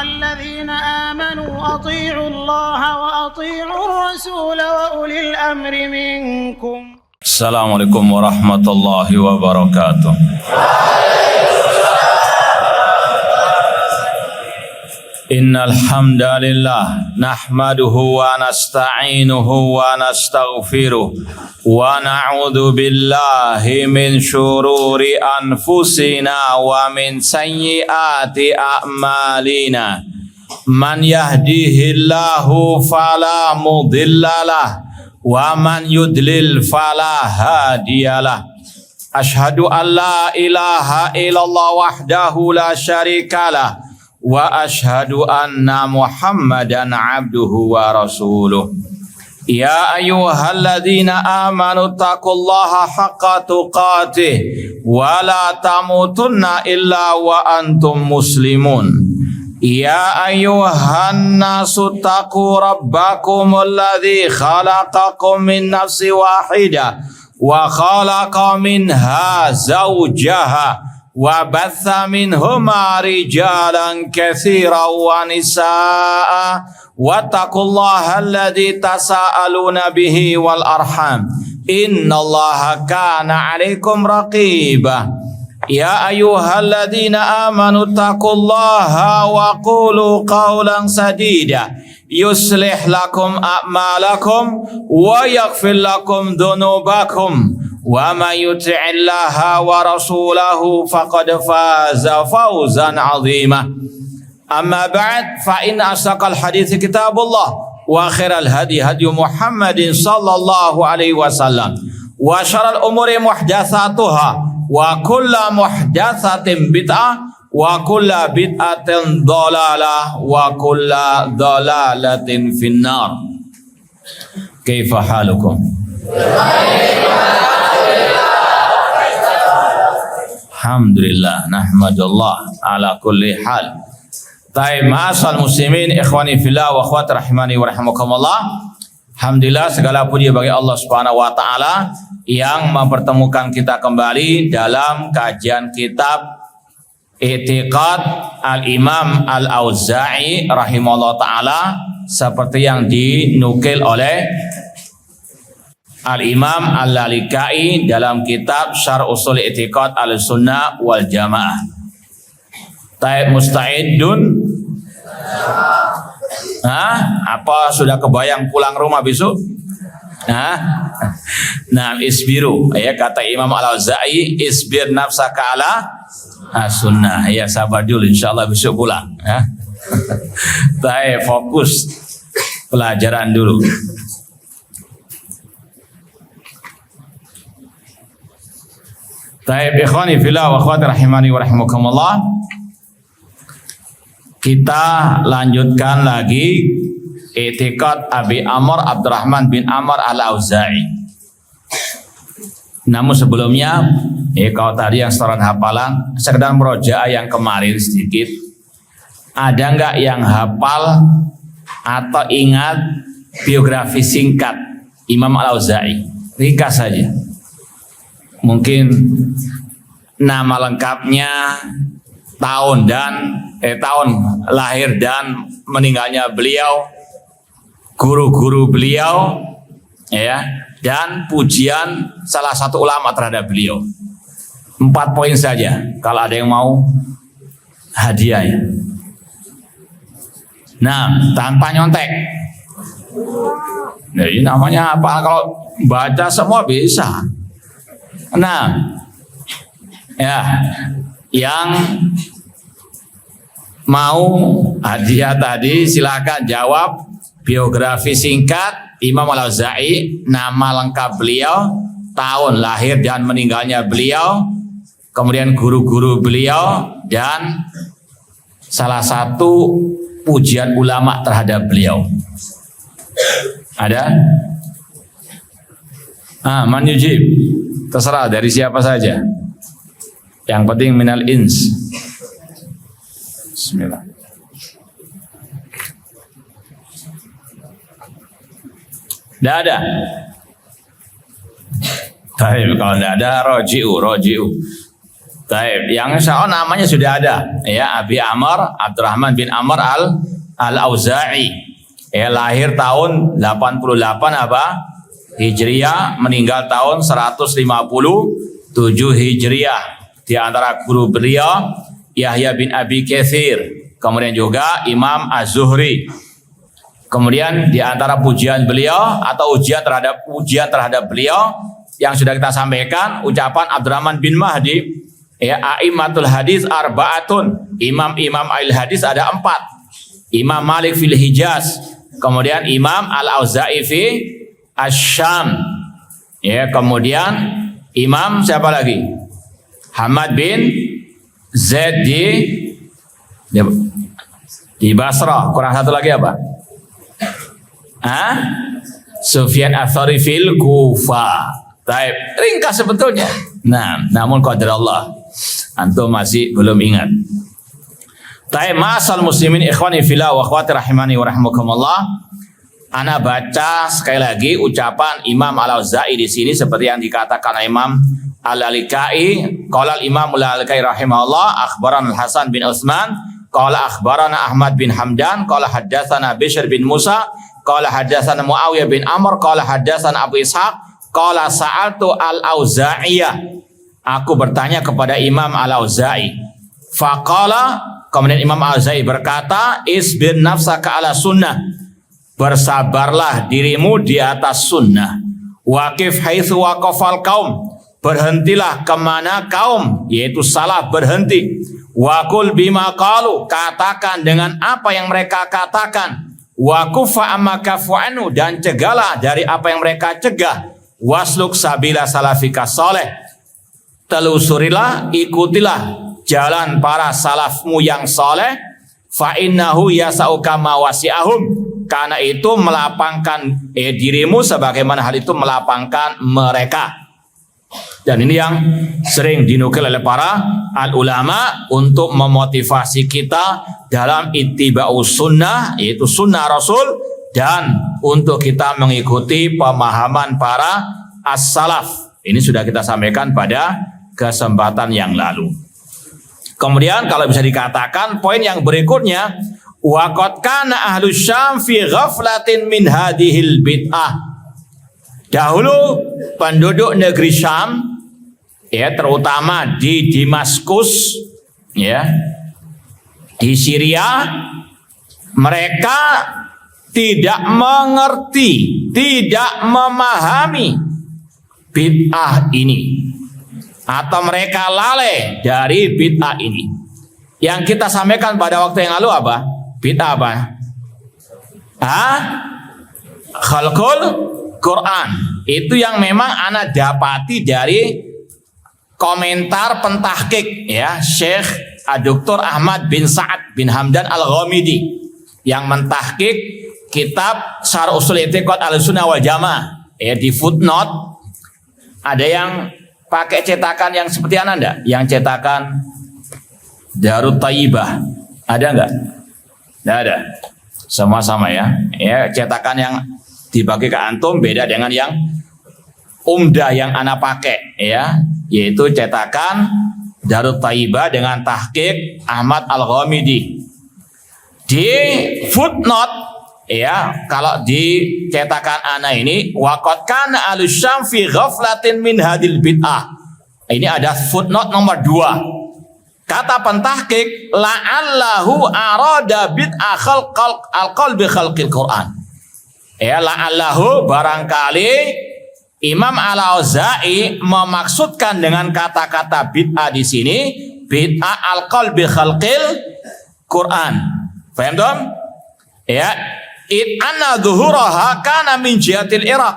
الذين آمنوا أطيعوا الله وأطيعوا الرسول وأولي الأمر منكم. السلام عليكم ورحمة الله وبركاته. إن الحمد لله نحمده ونستعينه ونستغفره ونعوذ بالله من شرور أنفسنا ومن سيئات أعمالنا من يهديه الله فلا مضل له ومن يضلل فلا هادي له أشهد أن لا إله إلا الله وحده لا شريك له وأشهد أن محمدا عبده ورسوله يا أيها الذين آمنوا اتقوا الله حق تقاته ولا تموتن إلا وأنتم مسلمون يا أيها الناس اتقوا ربكم الذي خلقكم من نفس واحدة وخلق منها زوجها وبث منهما رجالا كثيرا ونساء واتقوا الله الذي تساءلون به والأرحام إن الله كان عليكم رقيبا يا أيها الذين آمنوا اتقوا الله وقولوا قولا سديدا يصلح لكم أعمالكم ويغفر لكم ذنوبكم ومن يطع الله ورسوله فقد فاز فوزا عظيما أما بعد فإن أصدق الحديث كتاب الله وخير الهدي هدي محمد صلى الله عليه وسلم وشر الأمور محدثاتها وكل محدثة بدعة وكل بدعة ضلالة وكل ضلالة في النار. كيف حالكم؟ Alhamdulillah, nahmadullah ala kulli hal. Taib ma'asal muslimin, ikhwani fillah wa akhwat rahimani wa rahimakumullah. Alhamdulillah, segala puji bagi Allah Subhanahu wa taala yang mempertemukan kita kembali dalam kajian kitab I'tiqad Al-Imam Al-Auza'i rahimahullah taala seperti yang dinukil oleh Al-Imam Al-Lalikai dalam kitab Syarh Ushul I'tiqad Al-Sunnah wal Jamaah. Taib musta'idun? Apa sudah kebayang pulang rumah besok? Nah, isbiru. Ya, kata Imam Al-Auza'i, isbir nafsaka ala sunnah. Ya, sabar dulu, insyaallah besok pulang. Taib, fokus pelajaran dulu. Taib ikhwani fillah wa akhwati rahimani wa rahimakumullah. Kita lanjutkan lagi I'tiqad Abi Amr Abdurrahman bin Amr Al-Auza'i. Namun sebelumnya, kalau tadi yang setoran hafalan, sekedar merojaah yang kemarin sedikit. Ada nggak yang hafal atau ingat biografi singkat Imam Al-Auza'i? Ringkas saja. Mungkin nama lengkapnya, tahun lahir dan meninggalnya beliau, guru-guru beliau, ya, dan pujian salah satu ulama terhadap beliau. 4 poin saja kalau ada yang mau hadiah ya. Nah, tanpa nyontek. Nah, ini namanya apa? Kalau baca semua bisa. Nah, ya, yang mau hadiah tadi silakan jawab biografi singkat Imam Al-Auza'i, nama lengkap beliau, tahun lahir dan meninggalnya beliau, kemudian guru-guru beliau, dan salah satu pujian ulama terhadap beliau. Ada? Man yujib. Terserah dari siapa saja. Yang penting minal ins. Bismillah. Tidak ada. Tapi kalau tidak ada, roji'u. Taib, yang insya Allah namanya sudah ada, ya, Abi Amr Abdurrahman bin Amr al-Auza'i, ya, lahir tahun 88 apa? Hijriah, meninggal tahun 157 Hijriah. Di antara guru beliau Yahya bin Abi Katsir, kemudian juga Imam Az-Zuhri. Kemudian di antara pujian beliau atau ujian terhadap beliau yang sudah kita sampaikan, ucapan Abdurrahman bin Mahdi, ya, a'immatul hadis arba'atun, imam-imam al-hadis ada 4. Imam Malik fil Hijaz, kemudian Imam Al-Auza'i fi Asy-Syam, ya, kemudian Imam siapa lagi? Hamad bin Zaid di Basrah. Kurang satu lagi apa? Sufyan Ats-Tsauri fil Kufah. Taib, ringkas sebetulnya. Nah, namun qadarullah antum masih belum ingat. Taib, ma'asal muslimin ikhwani fillah wa akhwati rahimani wa rahimakumullah. Ana baca sekali lagi ucapan Imam Al-Auza'i di sini seperti yang dikatakan Imam Al-Lalikai. Qala al-Imam Al-Lalikai rahimahullah, akhbarana Al-Hasan bin Utsman, qala akhbarana Ahmad bin Hamdan, qala haddatsana Bishr bin Musa, qala haddatsana Muawiyah bin Amr, qala haddatsana Abu Ishaq, qala sa'altu al-Auza'iyah. Aku bertanya kepada Imam Al-Auza'i. Faqala, kemudian Imam Al-Auza'i berkata, isbir nafsaka ala sunnah. Bersabarlah dirimu di atas sunnah. Waqif haitsu waqafal qaum. Berhentilah kemana kaum, yaitu salah berhenti. Waqul bima qalu, katakan dengan apa yang mereka katakan. Waqufa amma kafu'anu, dan cegahlah dari apa yang mereka cegah. Wasluk sabila salafika soleh, telusurilah, ikutilah jalan para salafmu yang soleh. Fa innahu yasauka ma wasi'ahum, karena itu melapangkan dirimu sebagaimana hal itu melapangkan mereka. Dan ini yang sering dinukil oleh para al-ulama untuk memotivasi kita dalam ittiba'us sunnah, yaitu sunnah Rasul, dan untuk kita mengikuti pemahaman para as-salaf. Ini sudah kita sampaikan pada kesempatan yang lalu. Kemudian kalau bisa dikatakan poin yang berikutnya, waqad kana ahlus Syam fi ghaflatin min hadhil bid'ah. Dahulu penduduk negeri Syam, ya, terutama di Damaskus, ya, di Syria, mereka tidak mengerti, tidak memahami bid'ah ini, atau mereka lalai dari bid'ah ini. Yang kita sampaikan pada waktu yang lalu apa? Bid'ah apa? Khalqul Quran. Itu yang memang ana dapati dari komentar pentahqiq, ya, Syekh Dr. Ahmad bin Sa'ad bin Hamdan Al-Ghamidi yang mentahqiq kitab Syarh Ushul I'tiqad Ahlussunnah wal Jamaah. Ya, di footnote ada yang pakai cetakan yang seperti Anda, yang cetakan Darut Thayyibah. Ada enggak? Tidak ada. Semua sama, ya. Ya, cetakan yang dibagi ke antum beda dengan yang umdah yang ana pakai, ya, yaitu cetakan Darut Thayyibah dengan tahqiq Ahmad Al-Ghamidi. Di footnote, ya, kalau di cetakan ana ini, waqad kana ahlus Syam fi ghaflatin min hadil bid'ah. Ini ada footnote nomor 2. Kata pentahqiq, la'allahu arada bid'ah al-qalbi khalqil Quran. Ya, la'allahu, barangkali Imam Al-Auza'i memaksudkan dengan kata-kata bid'ah di sini bid'ah al-qalbi khalqil Quran. Paham dong? Ya, anna dhuhuraha kana min jihatil Iraq.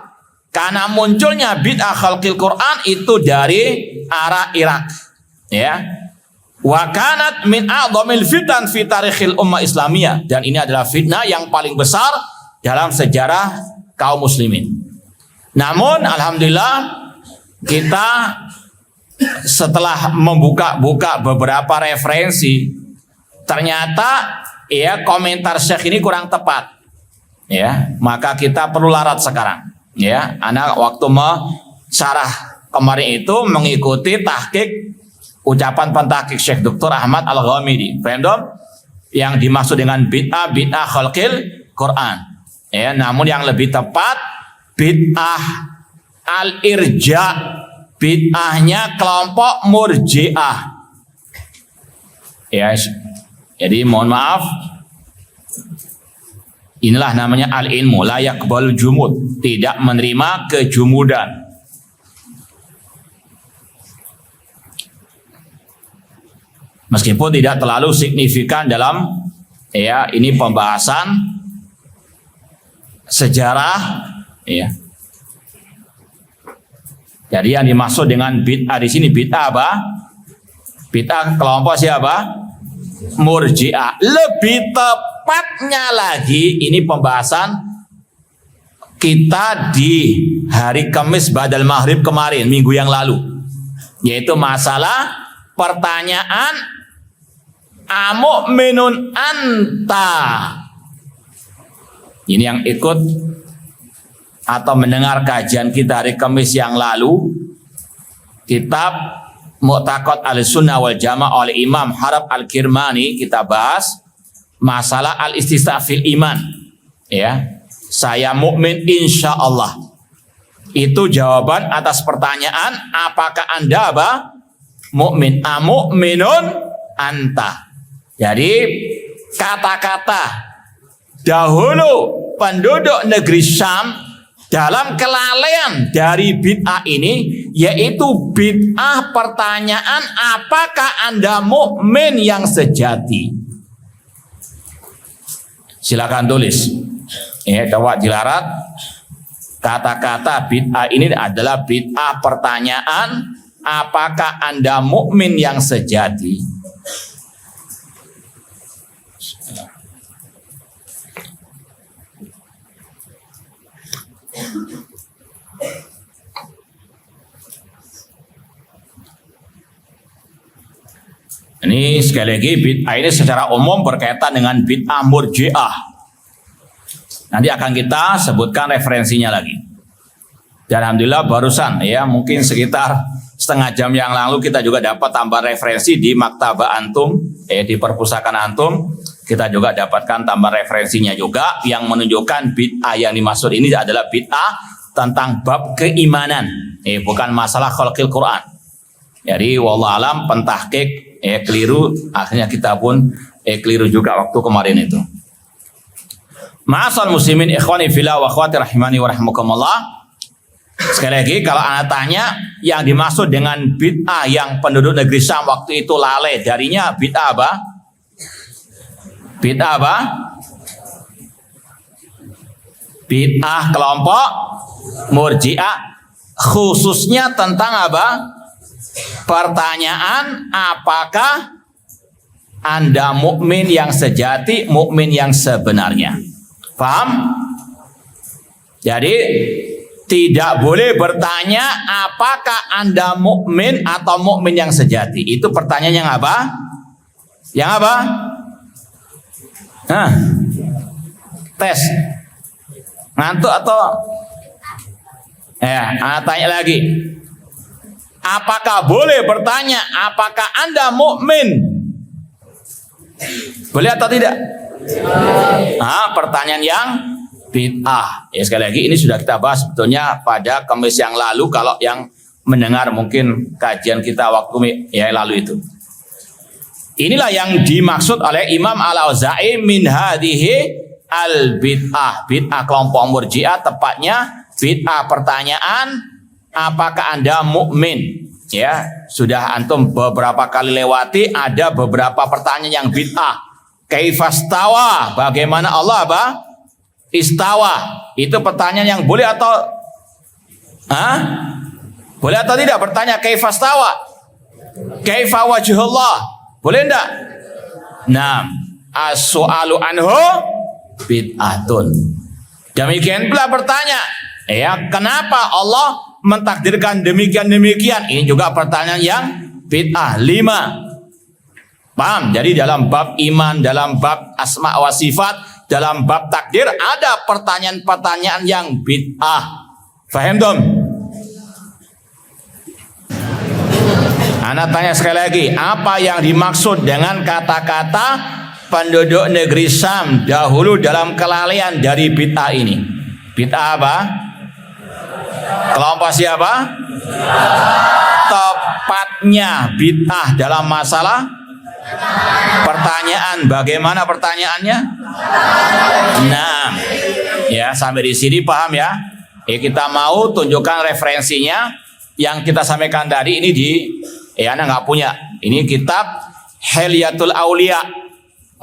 Karena munculnya bid'ah khalqil Quran itu dari arah Irak. Ya. Wa kanat min a'dhamil fitan fi tarikhil ummah Islamiyah, dan ini adalah fitnah yang paling besar dalam sejarah kaum muslimin. Namun alhamdulillah kita setelah membuka-buka beberapa referensi, ternyata, ya, komentar Syekh ini kurang tepat. Ya, maka kita perlu larat sekarang. Ya, anak waktu syarah kemarin itu mengikuti tahqiq ucapan pentahqiq Syekh Dr. Ahmad Al-Ghamidi. Paham dong? Yang dimaksud dengan bid'ah khalqil Quran. Ya, namun yang lebih tepat bid'ah al-irja, bid'ahnya kelompok murji'ah. Ya, jadi mohon maaf, inilah namanya al-ilmu la yaqbal jumud, tidak menerima kejumudan. Meskipun tidak terlalu signifikan dalam ya ini pembahasan sejarah ya. Jadi yang dimaksud dengan bid'ah di sini bid'ah apa? Bid'ah kelompok siapa? Murji'ah. Lebih tepatnya lagi ini pembahasan kita di hari Kamis Ba'dal Maghrib kemarin, minggu yang lalu, yaitu masalah pertanyaan amu'minun anta. Ini yang ikut atau mendengar kajian kita hari Kamis yang lalu, kitab Mu'taqad Ahlussunnah wal Jamaah oleh Imam Harab Al-Kirmani, kita bahas masalah al-istisna fil iman. Ya, saya mukmin insya Allah. Itu jawaban atas pertanyaan apakah Anda apa? Mukmin. Amu'minun anta. Jadi kata-kata dahulu penduduk negeri Syam dalam kelalaian dari bid'ah ini, yaitu bid'ah pertanyaan apakah Anda mukmin yang sejati. Silakan tulis. Ya, coba dilarat. Kata-kata bid'ah ini adalah bid'ah pertanyaan apakah Anda mukmin yang sejati. Ini sekali lagi bid'ah ini secara umum berkaitan dengan bid'ah murji'ah. Nanti akan kita sebutkan referensinya lagi. Dan alhamdulillah barusan ya, mungkin sekitar setengah jam yang lalu kita juga dapat tambah referensi di maktabah antum, di perpustakaan antum. Kita juga dapatkan tambah referensinya juga yang menunjukkan bid'ah yang dimaksud ini adalah bid'ah tentang bab keimanan, bukan masalah khalqil Quran. Jadi wallahualam pentahqiq keliru, akhirnya kita pun keliru juga waktu kemarin itu. Ma'asal muslimin ikhwani fillah wa akhwati rahimani wa rahimakumullah. Sekali lagi kalau anda tanya yang dimaksud dengan bid'ah yang penduduk negeri Syam waktu itu lalai darinya bid'ah apa? Bid'ah apa? Bid'ah kelompok murji'ah, khususnya tentang apa? Pertanyaan apakah Anda mukmin yang sejati, mukmin yang sebenarnya. Paham? Jadi tidak boleh bertanya apakah Anda mukmin atau mukmin yang sejati. Itu pertanyaan yang apa? Yang apa? Tes. Ngantuk atau tanya lagi. Apakah boleh bertanya apakah Anda mukmin? Boleh atau tidak? Pertanyaan yang bid'ah. Ya, sekali lagi ini sudah kita bahas sebetulnya pada Kamis yang lalu, kalau yang mendengar mungkin kajian kita waktu ya lalu itu. Inilah yang dimaksud oleh Imam Al-Auza'i min hadhihi al-bid'ah. Bid'ah kelompok murji'ah, tepatnya bid'ah pertanyaan apakah Anda mukmin? Ya, sudah antum beberapa kali lewati, ada beberapa pertanyaan yang bid'ah. Kaifastawa? Bagaimana Allah apa? Istawa. Itu pertanyaan yang boleh atau boleh atau tidak bertanya kaifastawa? Kaifa wajhullah? Boleh enggak? Nah, as-su'alu anhu bid'atun. Demikian pula bertanya, kenapa Allah mentakdirkan demikian-demikian? Ini juga pertanyaan yang bid'ah. 5. Paham? Jadi dalam bab iman, dalam bab asma wa sifat, dalam bab takdir ada pertanyaan-pertanyaan yang bid'ah. Faham dong? Ana tanya sekali lagi, apa yang dimaksud dengan kata-kata penduduk negeri Syam dahulu dalam kelalaian dari bid'ah ini? Bid'ah apa? Kelompok siapa? Tepatnya bid'ah dalam masalah pertanyaan. Bagaimana pertanyaannya? Nah, ya sampai di sini paham ya? Kita mau tunjukkan referensinya yang kita sampaikan tadi ini Ana nggak punya. Ini kitab Hilyatul Aulia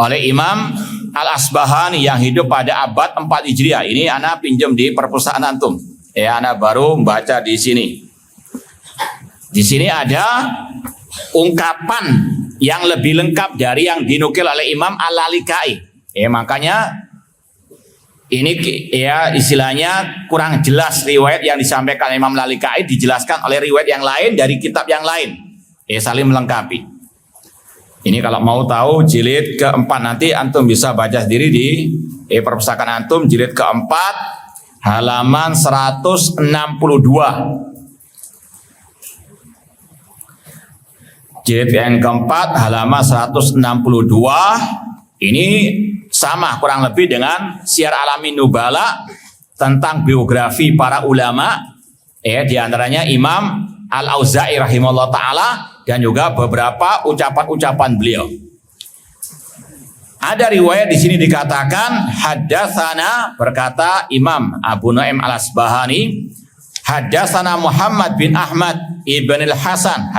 oleh Imam Al-Asbahani yang hidup pada abad 4 Hijriah. Ini Ana pinjam di perpustakaan antum. Ana baru membaca di sini. Di sini ada ungkapan yang lebih lengkap dari yang dinukil oleh Imam Al-Lalikai. Makanya ini ya istilahnya kurang jelas riwayat yang disampaikan Imam Lalikai dijelaskan oleh riwayat yang lain dari kitab yang lain. Saling melengkapi. Ini kalau mau tahu jilid keempat, nanti antum bisa baca sendiri di perpustakaan antum jilid keempat halaman 162. Jilid yang keempat halaman 162 ini sama kurang lebih dengan Syiar Alamin Nubala tentang biografi para ulama, di antaranya Imam Al-Auza'i rahimahullah ta'ala dan juga beberapa ucapan-ucapan beliau. Ada riwayat di sini dikatakan haddatsana, berkata Imam Abu Nu'aim Al-Asbahani, haddatsana Muhammad bin Ahmad ibn al-Hasan,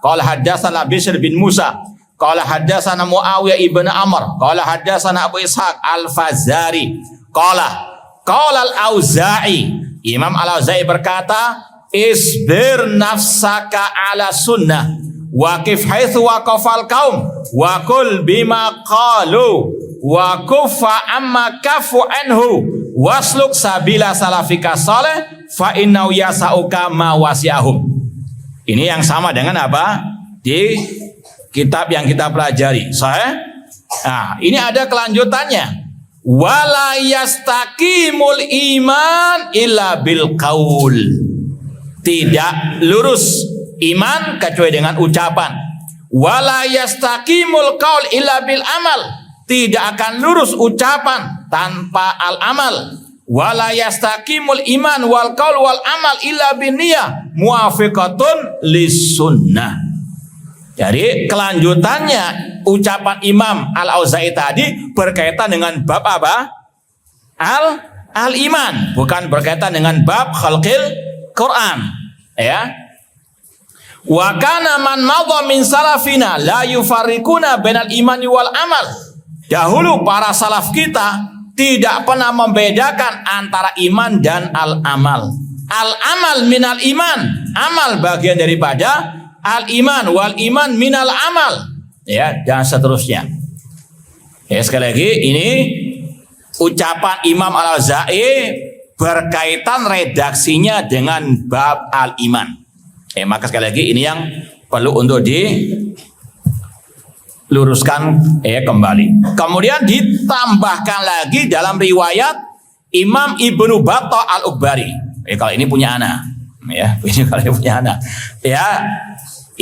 qala haddatsana Bishr bin Musa, qala haddatsana Muawiyah ibn Amr, qala haddatsana Abu Ishaq Al-Fazari, qala Al-Auza'i, Imam Al-Auza'i berkata, isbir nafsaka ala sunnah waqif haitsu waqafal qaum wa qul bima qalu wa kuffa amma kafu anhu wasluk sabila salafika saleh fa innahu yasauka ma wasi'ahum. Ini yang sama dengan apa di kitab yang kita pelajari. Nah, ini ada kelanjutannya. Wala yastaqimul iman illa bil qaul. Tidak lurus iman kecuali dengan ucapan. Wala yastaqimul qaul illa bil amal. Tidak akan lurus ucapan tanpa al amal. Wala yastaqimul iman wal qaul wal amal illa bin niyah muwafiqatun lis sunnah. Jadi kelanjutannya ucapan Imam Al-Auza'i tadi berkaitan dengan bab apa? Al-iman, bukan berkaitan dengan bab khalqil Quran, ya. Wa kana man madha min salafina la yufarriquna bainal imani wal amal. Dahulu para salaf kita tidak pernah membedakan antara iman dan al-amal. Al-amal minal iman, amal bagian daripada al-iman, wal iman minal amal, ya, dan seterusnya. Ya, sekali lagi ini ucapan Imam Al-Auza'i berkaitan redaksinya dengan bab al-iman. Maka sekali lagi ini yang perlu untuk diluruskan kembali. Kemudian ditambahkan lagi dalam riwayat Imam Ibnu Battah Al-Ukbari. Kalau ini punya anak, ya, ini kalau ini punya anak, ya,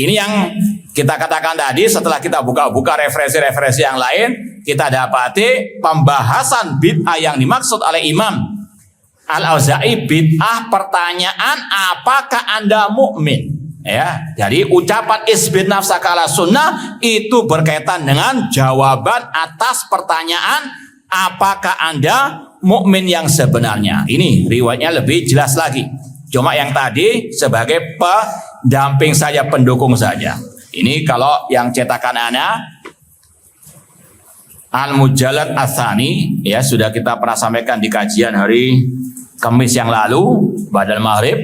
ini yang kita katakan tadi. Setelah kita buka-buka referensi-referensi yang lain, kita dapati pembahasan bid'ah yang dimaksud oleh Imam Al-Auza'i bid'ah pertanyaan apakah Anda mukmin? Ya, jadi ucapan isbir nafsaka ala sunnah itu berkaitan dengan jawaban atas pertanyaan apakah Anda mukmin yang sebenarnya. Ini riwayatnya lebih jelas lagi. Cuma yang tadi sebagai pendamping saja, pendukung saja. Ini kalau yang cetakan ana Al-Mujallad Ats-Tsani, ya, sudah kita pernah sampaikan di kajian hari Kamis yang lalu, badal maghrib.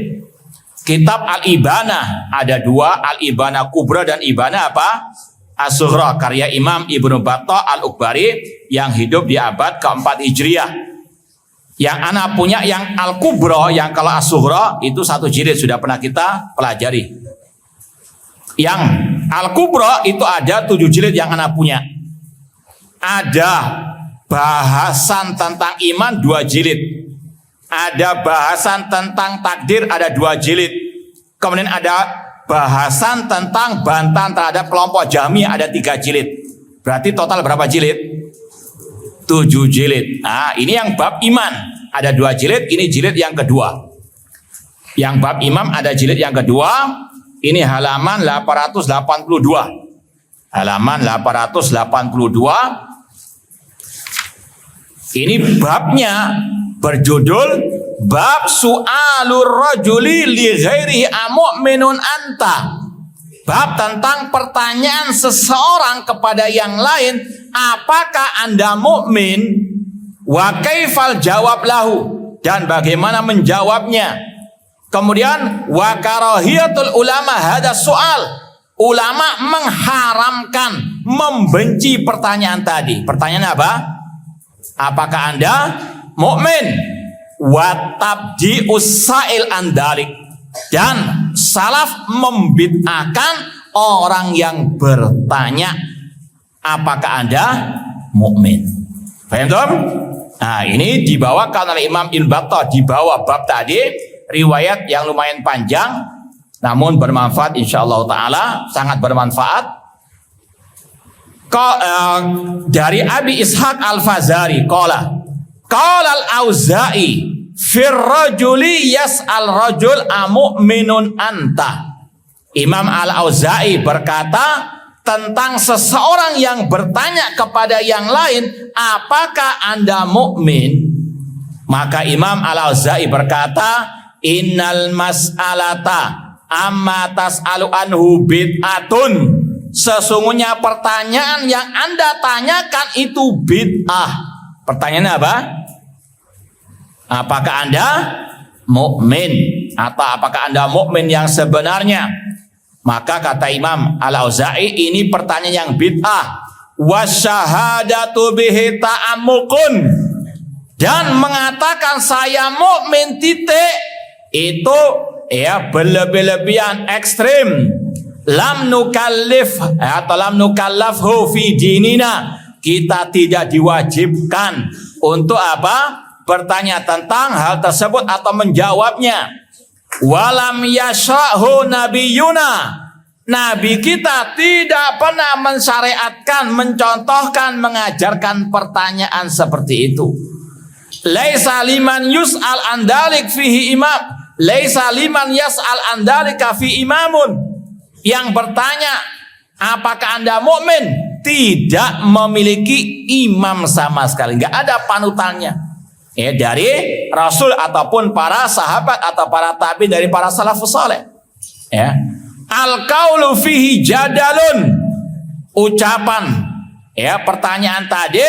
Kitab Al-Ibanah ada dua, Al-Ibanah Kubra dan Ibanah apa? As-Sughra, karya Imam Ibnu Battah Al-Ukbari yang hidup di abad keempat Hijriah. Yang anak punya yang Al-Kubra, yang kalau As-Sughra itu satu jilid, sudah pernah kita pelajari. Yang Al-Kubra itu ada 7 jilid yang anak punya. Ada bahasan tentang iman 2 jilid. Ada bahasan tentang takdir ada 2 jilid. Kemudian ada bahasan tentang bantahan terhadap kelompok Jahmiyah ada 3 jilid. Berarti total berapa jilid? 7 jilid. Nah, ini yang bab iman ada 2 jilid, ini jilid yang kedua. Yang bab imam ada jilid yang kedua, ini halaman 882. Halaman 882. Ini babnya berjudul Bab Su'alur Rajuli li ghairihi amu'minun anta. Bab tentang pertanyaan seseorang kepada yang lain, apakah Anda mukmin? Wa kaifal jawab lahu, dan bagaimana menjawabnya. Kemudian wa karahiyatul ulama hada soal. Ulama mengharamkan, membenci pertanyaan tadi. Pertanyaan apa? Apakah Anda mukmin? Wa tabdi'us sa'il andalik, dan salaf membid'ahkan orang yang bertanya apakah Anda mukmin. Paham toh? Nah, ini dibawakan oleh Imam Ibnu Battah di bawah bab tadi, riwayat yang lumayan panjang namun bermanfaat insyaallah taala, sangat bermanfaat. Dari Abi Ishaq Al-Fazari qala Al-Auza'i fir rajuli yas'al rajul amu'minun anta. Imam Al-Auza'i berkata tentang seseorang yang bertanya kepada yang lain, apakah Anda mukmin? Maka Imam Al-Auza'i berkata, innal mas'alata amma tas'alu anhu bid'atun. Sesungguhnya pertanyaan yang Anda tanyakan itu bid'ah. Pertanyaannya apa? Apakah Anda mukmin, atau apakah Anda mukmin yang sebenarnya? Maka kata Imam Al-Auza'i, ini pertanyaan yang bid'ah. Wasyahadatu bihi ta'ammukun, dan mengatakan saya mukmin titik, itu ya berlebih-lebihan, ekstrim. Lam nukallif atau lam nukallafhu fi dinina, kita tidak diwajibkan untuk apa? Bertanya tentang hal tersebut atau menjawabnya. Walam yashahu nabiyuna, Nabi kita tidak pernah mensyariatkan, mencontohkan, mengajarkan pertanyaan seperti itu. Laisa liman yus'al andalik fihi imam, laisa liman yas'al andalika fi imamun. Yang bertanya apakah Anda mukmin tidak memiliki imam sama sekali, nggak ada panutannya ya, dari Rasul ataupun para sahabat atau para tabi dari para salafus saleh ya. Al qaulu fihi jadalun, ucapan ya pertanyaan tadi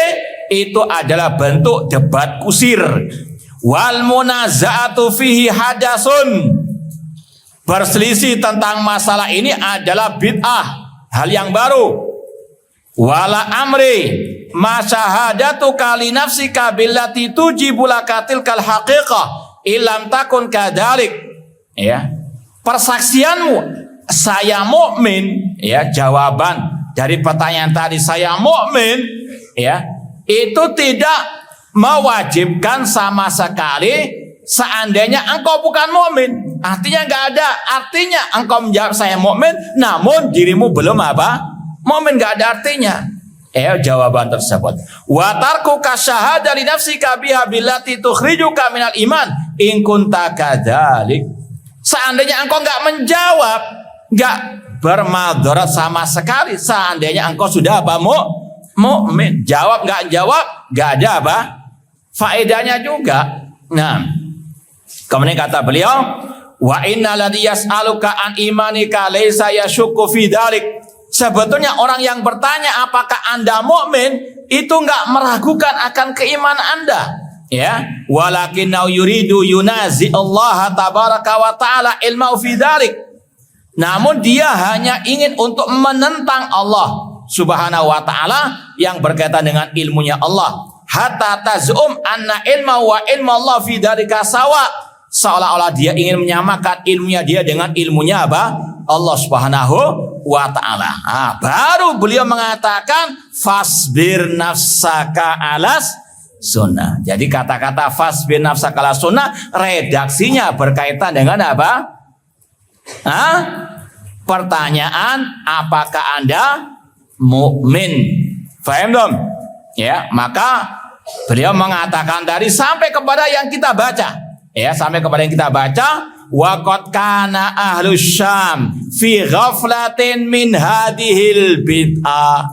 itu adalah bentuk debat kusir. Wal munazaatu fihi hadasun, berselisih tentang masalah ini adalah bid'ah, hal yang baru. Wala amri masyahadatu kali nafsika billati tujibu lakatil kal haqiqah ilam takun kadalik ya. Persaksianmu saya mukmin ya, jawaban dari pertanyaan tadi saya mukmin ya, itu tidak mewajibkan sama sekali seandainya engkau bukan mukmin. Artinya nggak ada artinya engkau menjawab saya mukmin namun dirimu belum apa? Mukmin, nggak ada artinya jawaban tersebut. Wa tarkuka syahada li nafsika biha billati tukhrijuka minal iman in kunta kadzalik. Seandainya engkau nggak menjawab, nggak bermadarat sama sekali seandainya engkau sudah apa? Mukmin. Jawab nggak jawab, nggak ada apa? Faedahnya juga. Nah, kemudian kata beliau, wa inna ladzi yas'aluka an imanika laisa yashukku fi dzalik. Sebetulnya orang yang bertanya apakah Anda mukmin itu enggak meragukan akan keimanan Anda ya, walakinnau yuridu yunazi Allah tabaraka wa taala ilmu fi dzalik. Namun dia hanya ingin untuk menentang Allah Subhanahu wa taala yang berkaitan dengan ilmunya Allah. Hatta tazum anna ilma wa ilma Allah fi dzalika sawa, seolah-olah dia ingin menyamakan ilmunya dia dengan ilmunya apa? Allah Subhanahu wa taala. Baru beliau mengatakan fasbir nafsaka alas sunnah. Jadi kata-kata fasbir nafsaka alas sunnah redaksinya berkaitan dengan apa? pertanyaan apakah Anda mukmin? Paham dong? Ya, maka beliau mengatakan tadi sampai kepada yang kita baca. Ya, sampai kepada yang kita baca, wa qad kana ahlus Syam fi ghaflatin min hadhil bid'ah.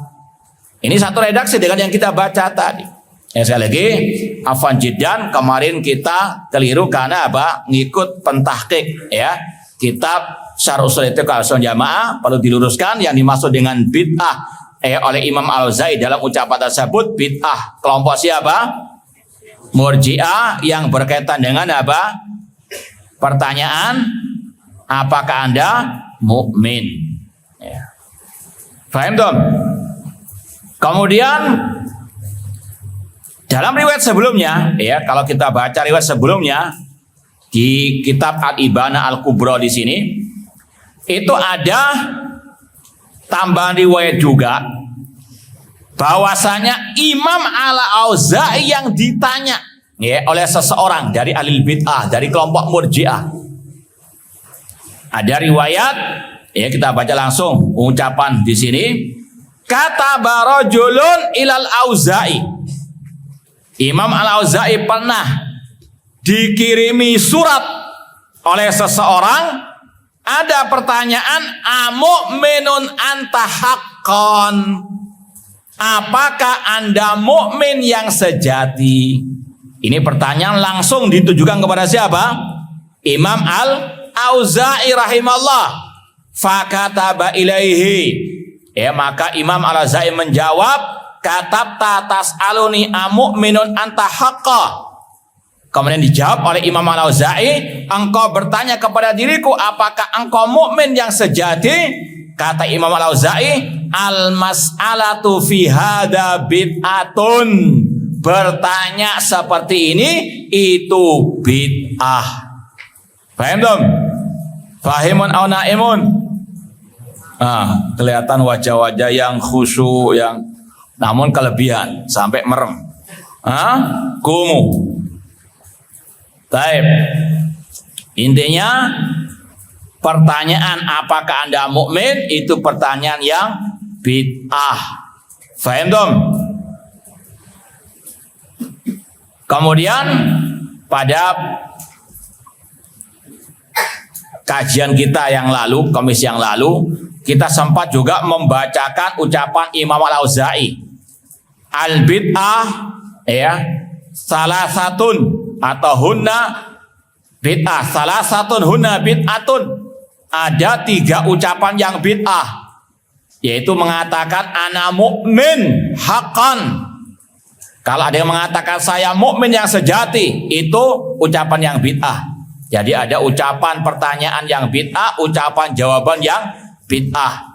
Ini satu redaksi dengan yang kita baca tadi. Ya, sekali lagi, afwan jiddan, kemarin kita keliru karena apa? Ngikut pentahqiq, ya. Kitab Syarh Ushul I'tiqad Ahlussunnah Jamaah perlu diluruskan yang dimaksud dengan bid'ah oleh Imam Al-Auza'i dalam ucapan tersebut bid'ah kelompok siapa? Murji'ah yang berkaitan dengan apa? Pertanyaan apakah Anda mukmin? Ya. Paham dong? Kemudian dalam riwayat sebelumnya, ya, kalau kita baca riwayat sebelumnya di kitab Al-Ibana Al-Kubra di sini, itu ada tambahan riwayat juga bahwasanya Imam Al-Auza'i yang ditanya, ya, oleh seseorang dari ahli bid'ah, dari kelompok Murji'ah. Ada riwayat, ya, kita baca langsung ucapan di sini. Kata barajulun ilal Auza'i. Imam Al-Auza'i pernah dikirimi surat oleh seseorang, ada pertanyaan, amu'minun anta haqqan, apakah Anda mukmin yang sejati? Ini pertanyaan langsung ditujukan kepada siapa? Imam Al-Auza'i rahimahullah. Fakataba ilaihi, ya, maka Imam Al-Auza'i menjawab, katabta tas'aluni amu'minun anta haqqa. Kemudian dijawab oleh Imam Al-Auza'i, engkau bertanya kepada diriku apakah engkau mukmin yang sejati? Kata Imam Al-Auza'i, al-mas'alatu fi hadza bid'atun. Bertanya seperti ini itu bid'ah. Paham dong? Fahimun aw naimun? Kelihatan wajah-wajah yang khusyuk, yang namun kelebihan sampai merem. Kumu. Baik. Intinya pertanyaan apakah Anda mukmin itu pertanyaan yang bid'ah. Faham dong? Kemudian pada kajian kita yang lalu, Kamis yang lalu, kita sempat juga membacakan ucapan Imam Al-Auza'i. Al-bid'ah, ya, salah satun atau hunna bid'ah, salah satun hunna bid'atun. Ada 3 ucapan yang bid'ah, yaitu mengatakan ana mukmin haqqan. Kalau ada yang mengatakan saya mukmin yang sejati, itu ucapan yang bid'ah. Jadi ada ucapan pertanyaan yang bid'ah, ucapan jawaban yang bid'ah.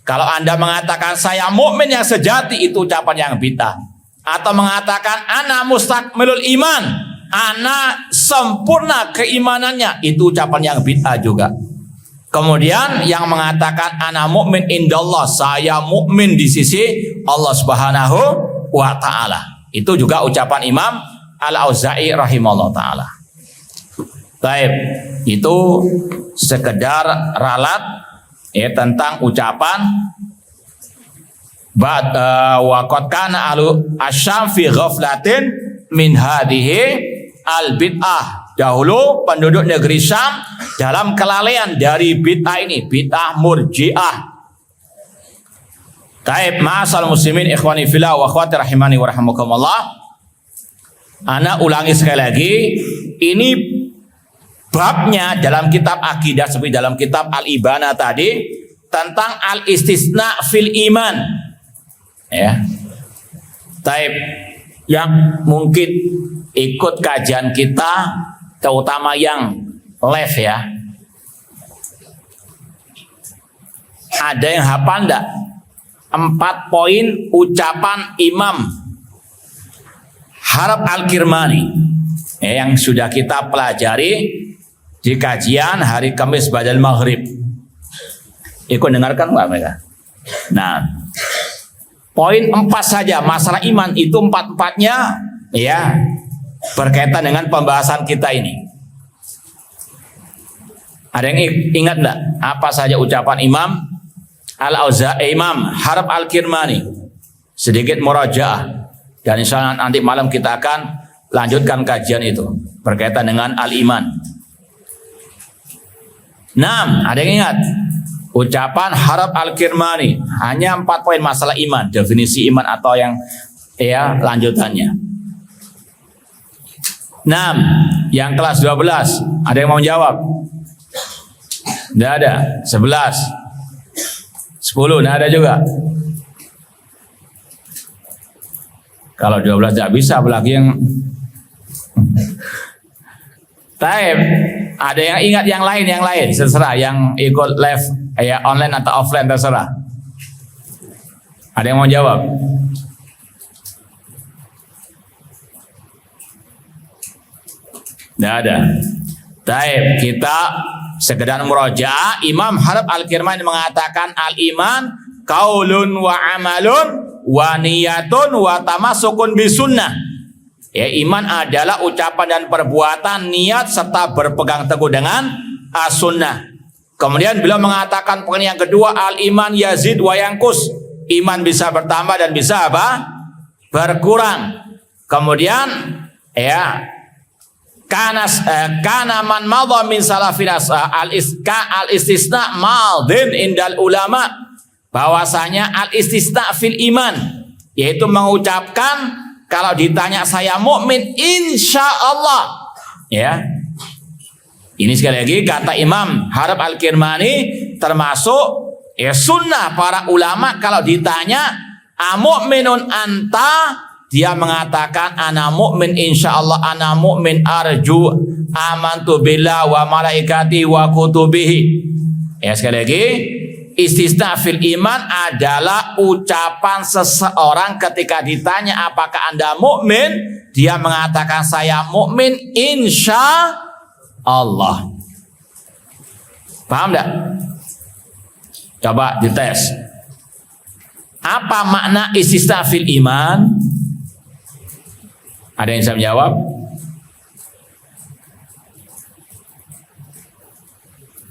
Kalau Anda mengatakan saya mukmin yang sejati, itu ucapan yang bid'ah. Atau mengatakan ana mustakmilul iman, ana sempurna keimanannya, itu ucapan yang bid'ah juga. Kemudian yang mengatakan ana mukmin indallah, saya mukmin di sisi Allah Subhanahu wa taala, itu juga ucapan Imam Al-Auza'i rahimahullah taala. Baik, itu sekedar ralat, ya, tentang ucapan wa qad kana ahlu asyam fi ghaflatin min hadhihi al-bid'ah. Dahulu penduduk negeri Syam dalam kelalaian dari bid'ah ini, bid'ah Murji'ah. Taib, ma'asal muslimin ikhwani fillah wa akhwati rahimani wa rahimakumullah. Ana ulangi sekali lagi, ini babnya dalam kitab akidah seperti dalam kitab Al-Ibana tadi tentang al-istisna fil iman. Ya. Taib, yang mungkin ikut kajian kita, terutama yang live, ya, ada yang hafal enggak 4 poin ucapan Imam Harb Al-Kirmani, ya, yang sudah kita pelajari di kajian hari Kamis Ba'dal Maghrib. Ikut dengarkan nggak mereka? Nah, poin 4 saja masalah iman, itu 4-4-nya, ya, berkaitan dengan pembahasan kita ini. Ada yang ingat enggak apa saja ucapan Imam Al-Auza'i, Imam Harb Al-Kirmani? Sedikit murajaah. Dan insya Allah nanti malam kita akan lanjutkan kajian itu berkaitan dengan al-iman. 6. Ada yang ingat ucapan Harb Al-Kirmani? Hanya 4 poin masalah iman, definisi iman atau yang lanjutannya. 6. Yang kelas 12 ada yang mau jawab? Tidak ada. 11, 10 tidak ada juga. Kalau 12 tidak bisa, apalagi yang Taib. Ada yang ingat yang lain, terserah. Yang ikut live online atau offline terserah. Ada yang mau jawab? Tidak ada. Taib, kita sekedar murajaah. Imam Harb Al-Kirmani mengatakan al-iman qaulun wa amalun wa niyatun wa tamasukun bisunnah. Ya, iman adalah ucapan dan perbuatan, niat serta berpegang teguh dengan as-sunnah. Kemudian beliau mengatakan poin yang kedua, al-iman yazid wa yanqus. Iman bisa bertambah dan bisa berkurang. Kemudian kana man madha min salafina al-istisna madin indal ulama, bahwasanya al-istisna fil iman, yaitu mengucapkan kalau ditanya saya mukmin insya Allah. Ya, ini sekali lagi kata Imam Harb Al-Kirmani, termasuk sunnah para ulama. Kalau ditanya amu'minun anta, dia mengatakan ana mu'min insya Allah, ana mu'min arju amantu billah wa malaikati wa kutubihi. Ya, sekali lagi, istisna fil iman adalah ucapan seseorang ketika ditanya apakah Anda mukmin, dia mengatakan saya mukmin insya Allah. Paham enggak? Coba dites. Apa makna istisna fil iman? Ada yang bisa menjawab?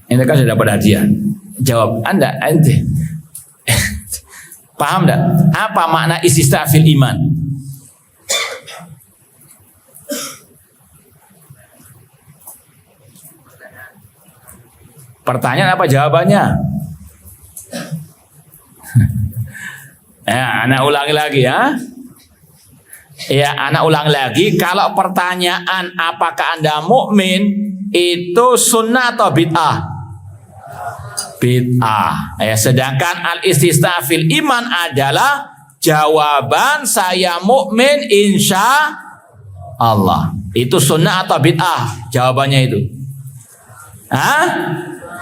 Ini kan sudah dapat hadiah. Jawab ente. Paham enggak? Apa makna istisna fil iman? Pertanyaan apa jawabannya? Anak ulangi lagi ya. Ya, anak ulangi lagi. Kalau pertanyaan apakah Anda mukmin itu sunnah atau bid'ah? Bid'ah. Ya, sedangkan al-istisna fil iman adalah jawaban saya mukmin insya Allah. Itu sunnah atau bid'ah? Jawabannya itu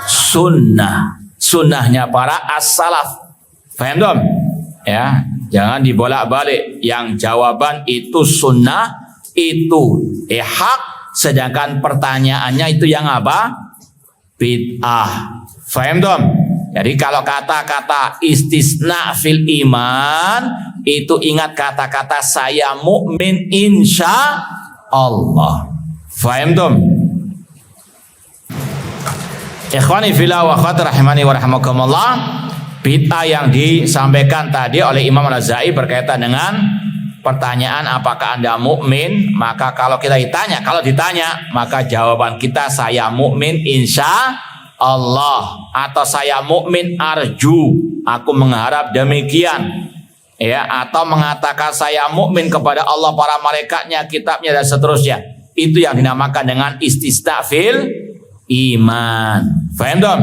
sunnah. Sunnahnya para as-salaf. Paham dong? Ya, jangan dibolak-balik. Yang jawaban itu sunnah, itu hak, sedangkan pertanyaannya itu yang apa? Bid'ah. Faham dong? Jadi kalau kata-kata istisna fil iman, itu ingat kata-kata saya mukmin insya Allah. Faham dong? Ikhwani fillah wa akhwati rahimani wa rahimakumullah. Bid'ah yang disampaikan tadi oleh Imam Al-Auza'i berkaitan dengan pertanyaan apakah Anda mukmin, maka kalau ditanya maka jawaban kita saya mukmin insya Allah, atau saya mukmin arju, aku mengharap demikian, ya, atau mengatakan saya mukmin kepada Allah, para malaikatnya, kitabnya dan seterusnya. Itu yang dinamakan dengan istisna fil iman. Faham dong?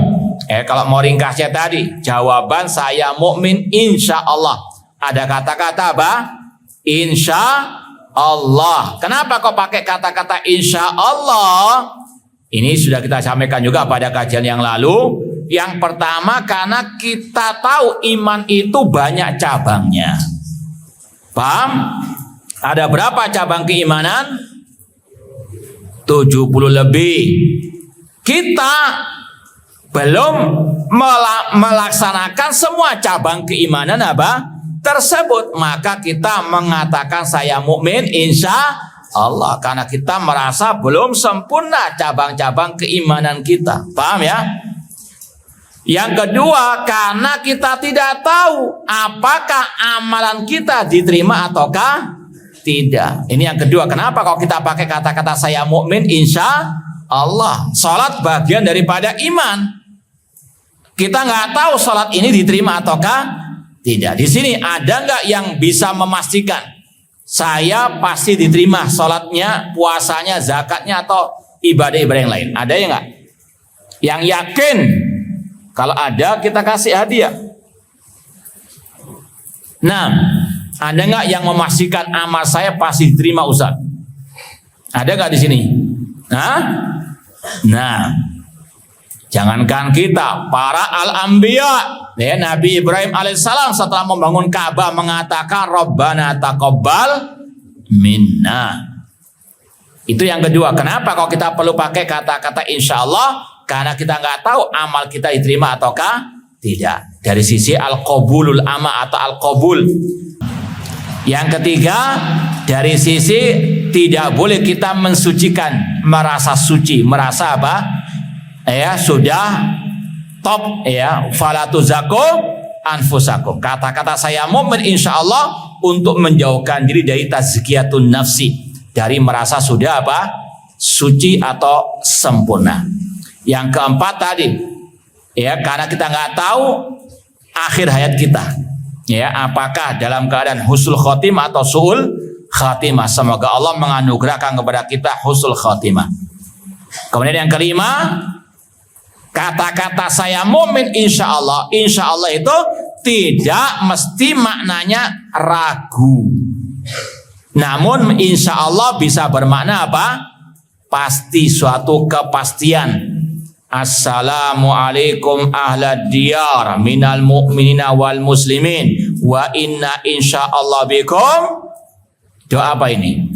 Kalau mau ringkasnya tadi, jawaban saya mukmin insya Allah. Ada kata-kata apa? Insya Allah. Kenapa kok pakai kata-kata insya Allah? Ini sudah kita sampaikan juga pada kajian yang lalu. Yang pertama, karena kita tahu iman itu banyak cabangnya. Paham? Ada berapa cabang keimanan? 70 lebih. Kita belum melaksanakan semua cabang keimanan tersebut, maka kita mengatakan saya mukmin insya Allah, karena kita merasa belum sempurna cabang-cabang keimanan kita. Paham ya? Yang kedua, karena kita tidak tahu apakah amalan kita diterima ataukah tidak. Ini yang kedua. Kenapa kalau kita pakai kata-kata saya mukmin, insya Allah. Salat bagian daripada iman. Kita nggak tahu salat ini diterima ataukah tidak. Di sini ada nggak yang bisa memastikan saya pasti diterima salatnya, puasanya, zakatnya atau ibadah-ibadah yang lain? Ada ya nggak? Yang yakin? Kalau ada, kita kasih hadiah. Nah, ada nggak yang memastikan amal saya pasti diterima, Ustaz? Ada nggak di sini? Nah, jangankan kita, para al-anbiya, ya, Nabi Ibrahim alaihissalam setelah membangun Ka'bah mengatakan Rabbana taqabbal minna. Itu yang kedua. Kenapa kalau kita perlu pakai kata-kata insya Allah? Karena kita nggak tahu amal kita diterima ataukah tidak. Dari sisi al-qabulul ama atau al-qabul. Yang ketiga, dari sisi tidak boleh kita mensucikan, merasa suci, merasa apa? Ya, sudah top ya. Fala tuzaku anfusakum. Kata-kata saya mukmin insya Allah untuk menjauhkan diri dari tazkiyatun nafsi, dari merasa sudah apa? Suci atau sempurna. Yang keempat tadi, ya, karena kita nggak tahu akhir hayat kita, ya, apakah dalam keadaan husnul khotimah atau su'ul khatimah. Semoga Allah menganugerahkan kepada kita husnul khotimah. Kemudian yang kelima, kata-kata saya mukmin insya Allah itu tidak mesti maknanya ragu. Namun insya Allah bisa bermakna apa? Pasti, suatu kepastian. Assalamualaikum ahlad diyar minal mu'minina wal muslimin wa inna insyaallah bikum. Doa apa ini?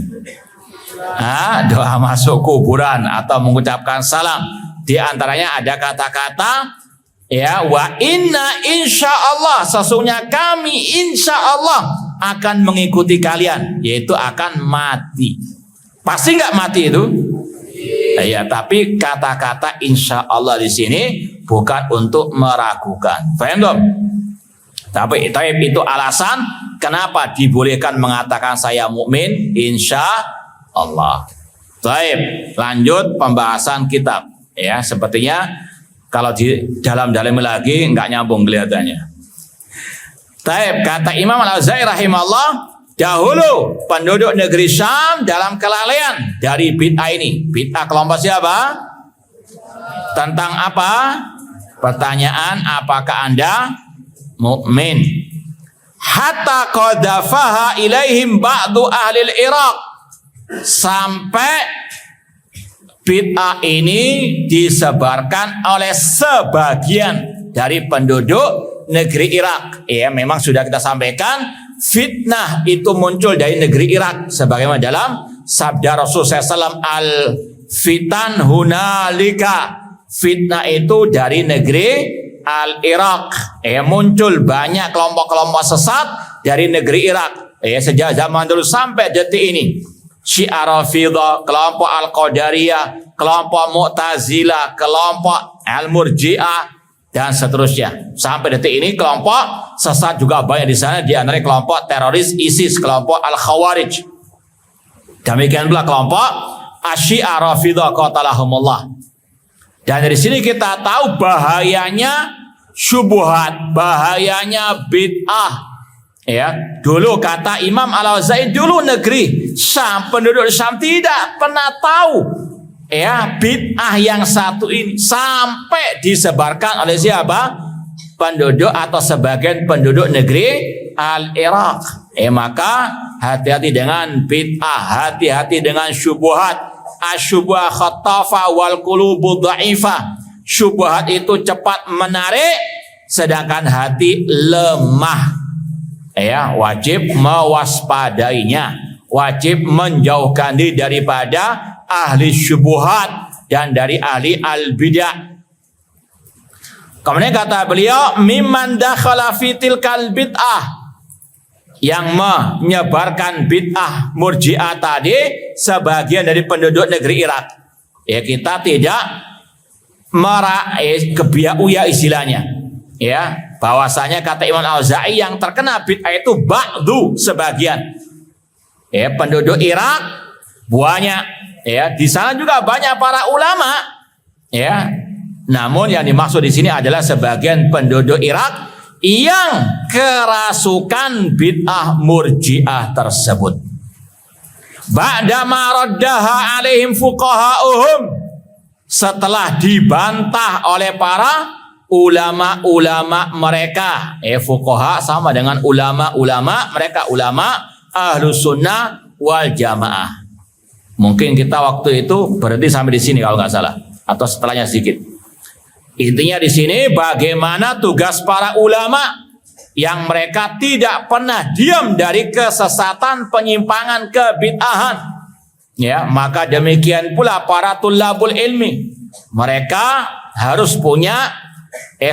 Doa masuk kuburan atau mengucapkan salam. Di antaranya ada kata-kata ya, wa inna insyaallah, sesungguhnya kami insyaallah akan mengikuti kalian, yaitu akan mati. Pasti nggak mati itu? Ya, tapi kata-kata insya Allah di sini bukan untuk meragukan. Paham dong? Tapi itu alasan kenapa dibolehkan mengatakan saya mukmin insya Allah. Baik, lanjut pembahasan kitab. Ya, sepertinya kalau di dalam lagi nggak nyambung kelihatannya. Baik, kata Imam Al-Auza'i rahimahullah, dahulu penduduk negeri Syam dalam kelalaian dari bid'ah ini. Bid'ah kelompok siapa? Tentang apa? Pertanyaan, apakah Anda mukmin? Hatta qadhafaha ilaihim ba'du ahli Irak. Sampai bid'ah ini disebarkan oleh sebagian dari penduduk negeri Irak. Ya, memang sudah kita sampaikan, fitnah itu muncul dari negeri Irak sebagaimana dalam sabda Rasul SAW, al-fitan hunalika, fitnah itu dari negeri al-Irak. Muncul banyak kelompok-kelompok sesat dari negeri Irak. Sejak zaman dulu sampai detik ini. Syiah Rafidah, kelompok Al-Qadariyah, kelompok Mu'tazilah, kelompok Al-Murji'ah, dan seterusnya. Sampai detik ini kelompok sesat juga banyak di sana, di antara kelompok teroris ISIS, kelompok Al-Khawarij. Demikian pula kelompok Asyiah Rafidah qatalahumullah. Dan dari sini kita tahu bahayanya syubhat, bahayanya bid'ah. Ya, dulu kata Imam Al-Auza'i, dulu negeri Syam, penduduk Syam tidak pernah tahu ya bid'ah yang satu ini sampai disebarkan oleh siapa? Penduduk atau sebagian penduduk negeri Al-Iraq. Maka hati-hati dengan bid'ah, hati-hati dengan syubhat. Asyubha khattafa wal qulubu dha'ifah. Syubhat itu cepat menarik, sedangkan hati lemah. Ya, wajib mewaspadainya, wajib menjauhkan diri daripada ahli syubhat dan dari ahli al-bidah. Kemudian kata beliau, mimman dakhala fi tilkal bid'ah, yang menyebarkan bid'ah Murji'ah tadi sebagian dari penduduk negeri Irak. Ya, kita tidak kebiauya istilahnya. Ya, bahwasanya kata Imam Al-Auza'i yang terkena bid'ah itu ba'du, sebagian. Ya, penduduk Irak banyak. Ya, di sana juga banyak para ulama. Ya, namun yang dimaksud di sini adalah sebagian penduduk Irak yang kerasukan bid'ah Murji'ah tersebut. Ba'da ma raddaha alaihim fuqaha'uhum, setelah dibantah oleh para ulama-ulama mereka. Fuqaha sama dengan ulama-ulama, mereka ulama Ahlus Sunnah wal Jamaah. Mungkin kita waktu itu berhenti sampai di sini kalau nggak salah, atau setelahnya sedikit. Intinya di sini bagaimana tugas para ulama yang mereka tidak pernah diam dari kesesatan, penyimpangan, kebid'ahan. Ya, maka demikian pula para tulabul ilmi. Mereka harus punya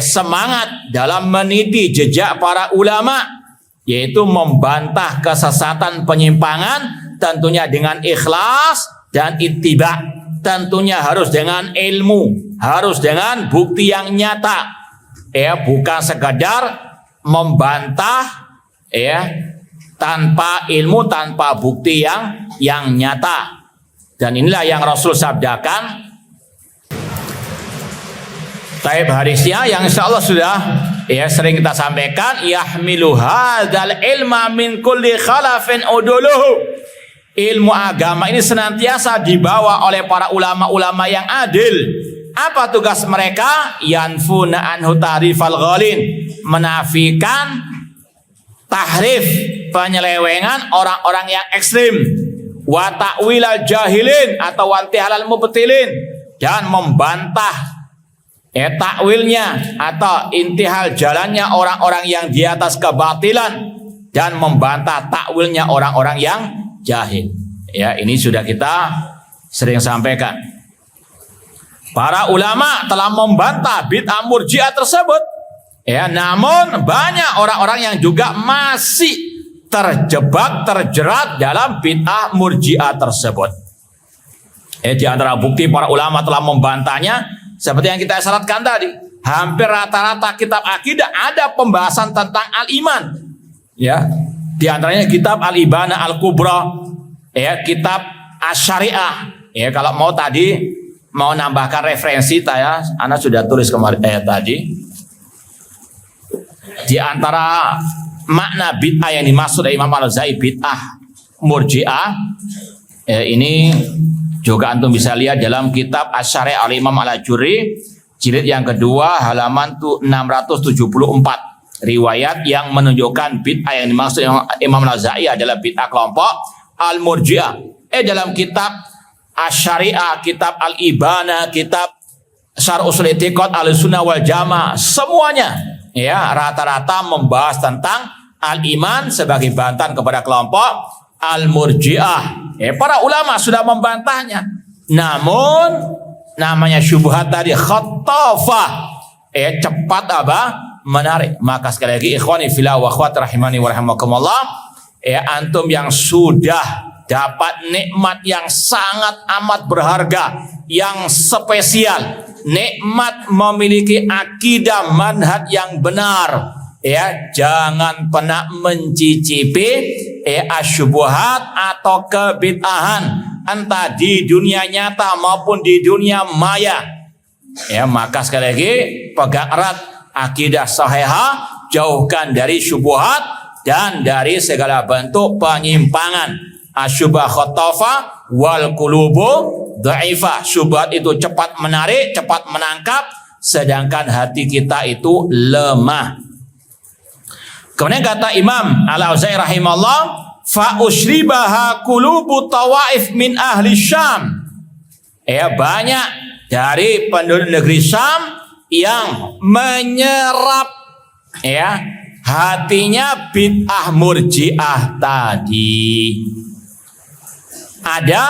semangat dalam meniti jejak para ulama, yaitu membantah kesesatan, penyimpangan, tentunya dengan ikhlas dan ittiba. Tentunya harus dengan ilmu, harus dengan bukti yang nyata. Ya, bukan sekadar membantah ya tanpa ilmu, tanpa bukti yang nyata. Dan inilah yang Rasul sabdakan. Taib hadisnya yang insyaallah sudah ya sering kita sampaikan, yahmilu hadzal ilma min kulli khalafin uduluhu. Ilmu agama ini senantiasa dibawa oleh para ulama-ulama yang adil. Apa tugas mereka? Yanfuna anhu tahrifal ghalin, menafikan tahrif, penyelewengan orang-orang yang ekstrim, wa ta'wilal jahilin atau wantihalal mubtilin, dan membantah takwilnya atau intihal jalannya orang-orang yang di atas kebatilan, dan membantah takwilnya orang-orang yang jahil. Ya, ini sudah kita sering sampaikan. Para ulama telah membantah bid'ah Murji'ah tersebut. Ya, namun banyak orang-orang yang juga masih terjebak, terjerat dalam bid'ah Murji'ah tersebut. Di antara bukti para ulama telah membantahnya, seperti yang kita syaratkan tadi, hampir rata-rata kitab akidah ada pembahasan tentang al-iman. Ya, di antaranya kitab Al-Ibana Al-Kubra, ya, kitab Asy-Syariah. Ya, kalau mau tadi mau nambahkan referensi saya, Anda sudah tulis kemarin tadi. Di antara makna bid'ah yang dimaksud oleh Imam Al-Auza'i bid'ah Murji'ah, ini juga antum bisa lihat dalam kitab Asy-Syariah Al-Imam Al-Ajurri, jilid yang kedua, halaman 674. Riwayat yang menunjukkan bid'ah yang dimaksud Imam Al-Auza'i adalah bid'ah kelompok Al-Murji'ah. Dalam kitab Asy-Syariah, kitab Al-Ibana, kitab Syarh Ushul I'tiqad Ahlussunnah wal Jamaah, semuanya ya rata-rata membahas tentang al-iman sebagai bantahan kepada kelompok Al-Murji'ah. Para ulama sudah membantahnya. Namun namanya syubhat tadi khattafah, cepat menarik. Maka sekali lagi ikhwani fillah wa akhwat rahimani wa rahimakumullah, antum yang sudah dapat nikmat yang sangat amat berharga, yang spesial, nikmat memiliki akidah manhaj yang benar, jangan pernah mencicipi asyubuhat atau kebid'ahan, entah di dunia nyata maupun di dunia maya. Maka sekali lagi pegang erat akidah sahihah, jauhkan dari syubhat dan dari segala bentuk penyimpangan. Asyubah khattafa wal qulubu dhaifah. Syubhat itu cepat menarik, cepat menangkap, sedangkan hati kita itu lemah. Kemudian kata Imam Al-Auza'i rahimahullah, fa usyribaha qulubu tawaif min ahli Syam. Banyak dari penduduk negeri Syam yang menyerap hatinya bid'ah Murji'ah tadi. Ada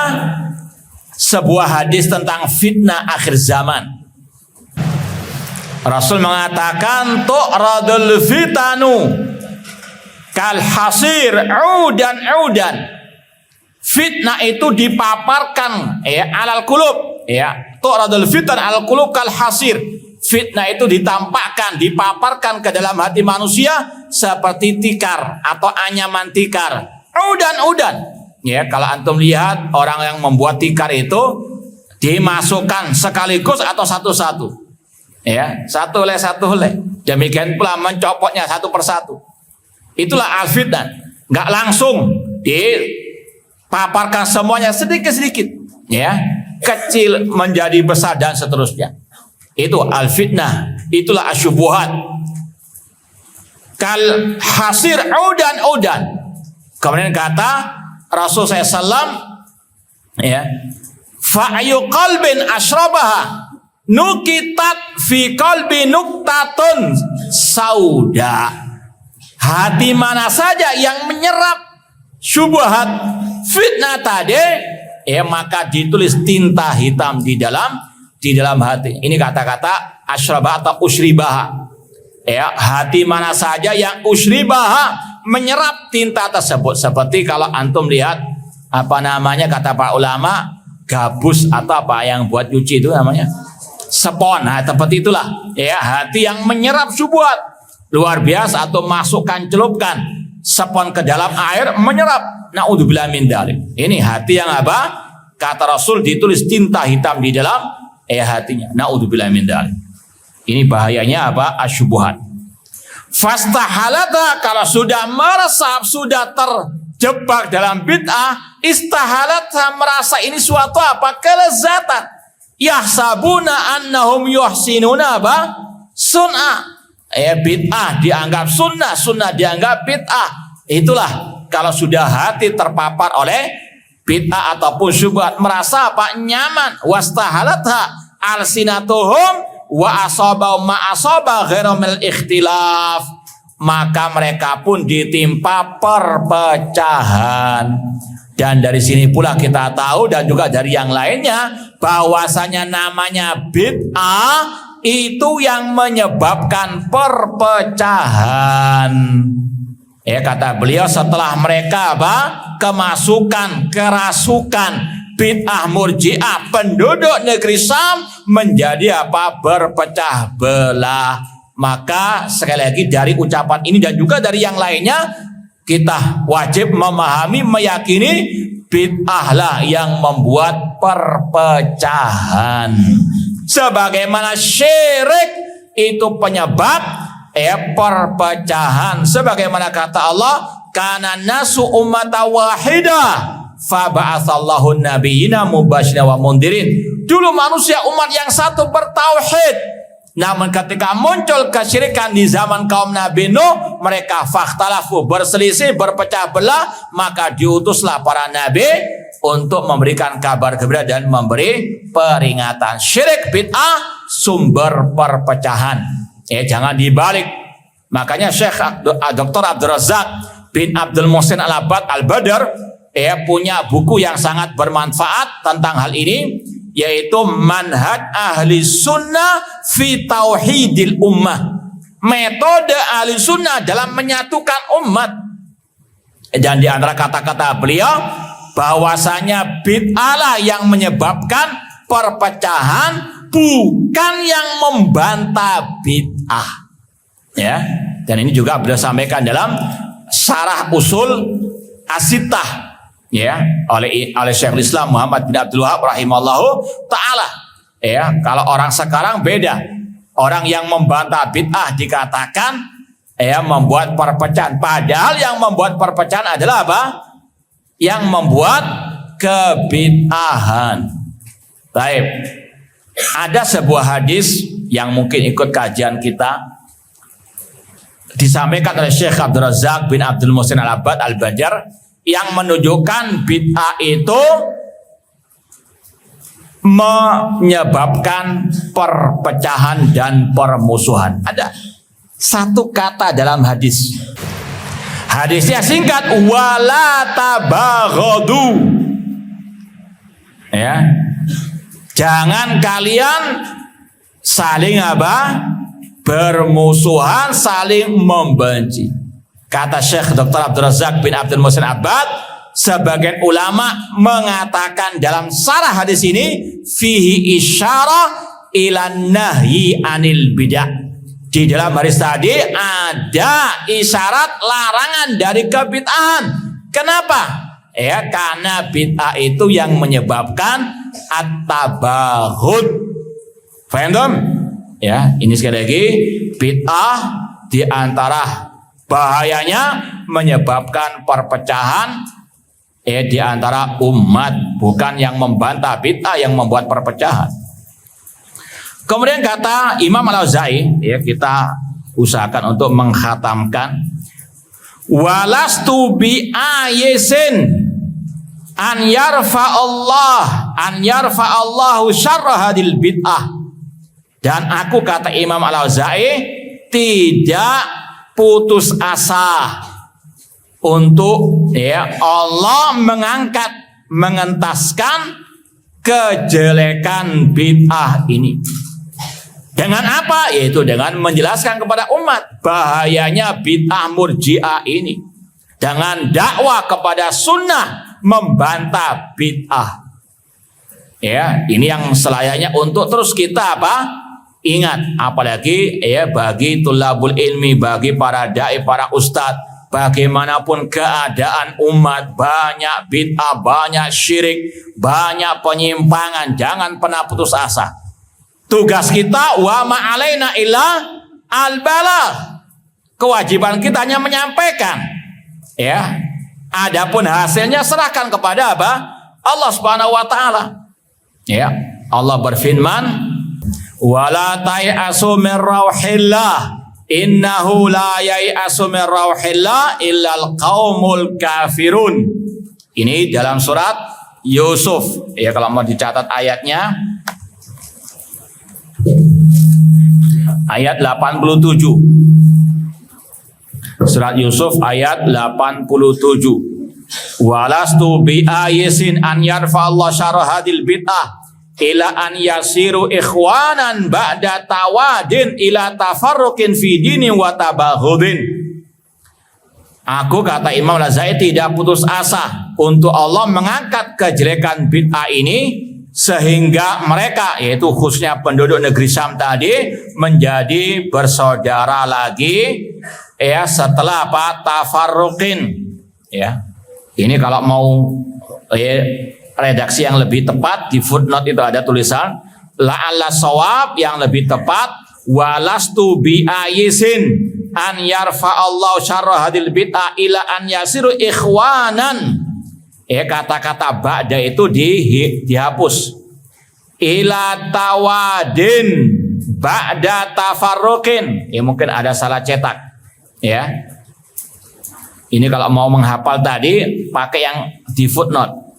sebuah hadis tentang fitnah akhir zaman. Rasul mengatakan tu'radul fitanu kal hasir udan. Fitnah itu dipaparkan alal qulub tu'radul fitan alal qulub kal hasir. Fitnah itu ditampakkan, dipaparkan ke dalam hati manusia seperti tikar atau anyaman tikar. Udan. Kalau antum lihat orang yang membuat tikar itu dimasukkan sekaligus atau satu-satu. Satu helai. Demikian pula mencopotnya satu persatu. Itulah al-fitnah. Enggak langsung dipaparkan semuanya sedikit-sedikit. Kecil menjadi besar dan seterusnya. Itu al-fitnah, itulah asyubuhat. Kal hasir udan. Kemudian kata Rasul SAW, fa'ayu qalbin asyrabaha nukitat fi qalbi nuktatun sauda. Hati mana saja yang menyerap syubhat fitnah tadi, maka ditulis tinta hitam di dalam hati. Ini kata-kata asyrabah atau usribaha. Hati mana saja yang usribaha menyerap tinta tersebut. Seperti kalau antum lihat kata para ulama, gabus atau apa yang buat cuci itu namanya spon. Nah, seperti itulah hati yang menyerap syubhat luar biasa, atau celupkan spon ke dalam air menyerap. Naudzubillah min dzalik. Ini hati yang apa? Kata Rasul ditulis tinta hitam di dalam hatinya. Naudzubillah min dzalik. Ini bahayanya apa? Asyubuhat. Fastahalata, kalau sudah meresap, sudah terjebak dalam bid'ah, istahalata, merasa ini suatu apa? Kelezatan. Yahsabuna annahum yuhsinuna apa? Sunnah. Bid'ah dianggap sunnah, sunnah dianggap bid'ah. Itulah kalau sudah hati terpapar oleh bid'ah ataupun syubhat, merasa apa? Nyaman. Wastahalatha alsinatuhum wa asabau ma asaba ghairamil ikhtilaf, maka mereka pun ditimpa perpecahan. Dan dari sini pula kita tahu, dan juga dari yang lainnya, bahwasanya namanya bid'ah itu yang menyebabkan perpecahan. Kata beliau, setelah mereka kemasukan, kerasukan bid'ah murji'ah, penduduk negeri Syam menjadi berpecah belah. Maka sekali lagi dari ucapan ini dan juga dari yang lainnya, kita wajib memahami, meyakini bid'ah lah yang membuat perpecahan. Sebagaimana syirik itu penyebab perpecahan. Sebagaimana kata Allah, kana nasu ummata wahidah faba'atsallahu nabiyina mubasyirin wa mundirin. Dulu manusia umat yang satu bertauhid, namun ketika muncul kesyirikan di zaman kaum Nabi Nuh, mereka fakhtalafu, berselisih, berpecah belah, maka diutuslah para nabi untuk memberikan kabar gembira dan memberi peringatan. Syirik bid'ah sumber perpecahan. Jangan dibalik. Makanya Syekh Dr. Abdul Razak bin Abdul Muhsin Al-Abbad Al-Badr punya buku yang sangat bermanfaat tentang hal ini, yaitu Manhaj Ahli Sunnah fi Tauhidil Ummah, metode ahli sunnah dalam menyatukan umat. Dan di antara kata-kata beliau, bahwasanya bid'ah yang menyebabkan perpecahan, bukan yang membantah bid'ah. Dan ini juga beliau sampaikan dalam Syarah Usul As-Sittah oleh Syekhul Islam Muhammad bin Abdul Wahab rahimallahu ta'ala. Kalau orang sekarang beda. Orang yang membantah bid'ah dikatakan membuat perpecahan. Padahal yang membuat perpecahan adalah apa? Yang membuat kebid'ahan. Baik. Ada sebuah hadis yang mungkin ikut kajian kita, disampaikan oleh Syekh Abdul Razak bin Abdul Muhsin Al-Abbad Al-Badr, yang menunjukkan bid'ah itu menyebabkan perpecahan dan permusuhan. Ada satu kata dalam hadis. Hadisnya singkat, wala tabaghadu. Jangan kalian saling bermusuhan, saling membenci. Kata Syekh Dr. Abdul Razak bin Abdul Muhsin Abbad, sebagian ulama mengatakan dalam sarah hadis ini fihi isyarah ilan nahyi anil bid'ah. Di dalam hadis tadi ada isyarat larangan dari kebid'ahan. Kenapa? Ya, karena bid'ah itu yang menyebabkan at-tabahud. Faham dong? Ya, ini sekali lagi bid'ah di antara bahayanya menyebabkan perpecahan di antara umat, bukan yang membantah bid'ah yang membuat perpecahan. Kemudian kata Imam Al-Auza'i, ya, kita usahakan untuk mengkhatamkan, walastu bi ayisin an yarfa Allahu syarra hadil bid'ah. Dan aku, kata Imam Al-Auza'i, tidak putus asa untuk Allah mengentaskan kejelekan bid'ah ini. Dengan apa? Yaitu dengan menjelaskan kepada umat bahayanya bid'ah murji'ah ini, dengan dakwah kepada sunnah membantah bid'ah. Ya, ini yang selayaknya untuk terus kita ingat, apalagi bagi tulabul ilmi, bagi para dai, para ustadz, bagaimanapun keadaan umat, banyak bid'ah, banyak syirik, banyak penyimpangan, jangan pernah putus asa. Tugas kita wa ma'alaina illa al-balagh. Kewajiban kita hanya menyampaikan. Ya. Adapun hasilnya serahkan kepada Allah Subhanahu wa taala. Ya. Allah berfirman, wala tai'asu min rauhillah innahu la yai'asu min rauhillah illal qaumul kafirun. Ini dalam surat Yusuf. Ya, kalau mau dicatat ayatnya, ayat 87. Surat Yusuf ayat 87. Walastu bi ayisin an yarfa Allah syarra hadil bid'ah ila an yasiru ikhwanan ba'da tawadin ila tafarruqin fi dini wa tabaghudin. Aku, kata Imam Al-Auza'i, tidak putus asa untuk Allah mengangkat kejelekan bid'ah ini sehingga mereka, yaitu khususnya penduduk negeri Syam tadi, menjadi bersaudara lagi setelah tafarruqin. Ya. Ini kalau mau redaksi yang lebih tepat, di footnote itu ada tulisan la'alla shawab, yang lebih tepat walastu bi ayisin an yarfa Allah syarra hadil bid'ah ila an yasiru ikhwanan. Kata-kata ba'da itu dihapus. Ila tawadin ba'da tafarruqin. Mungkin ada salah cetak. Ya. Ini kalau mau menghafal tadi pakai yang di footnote.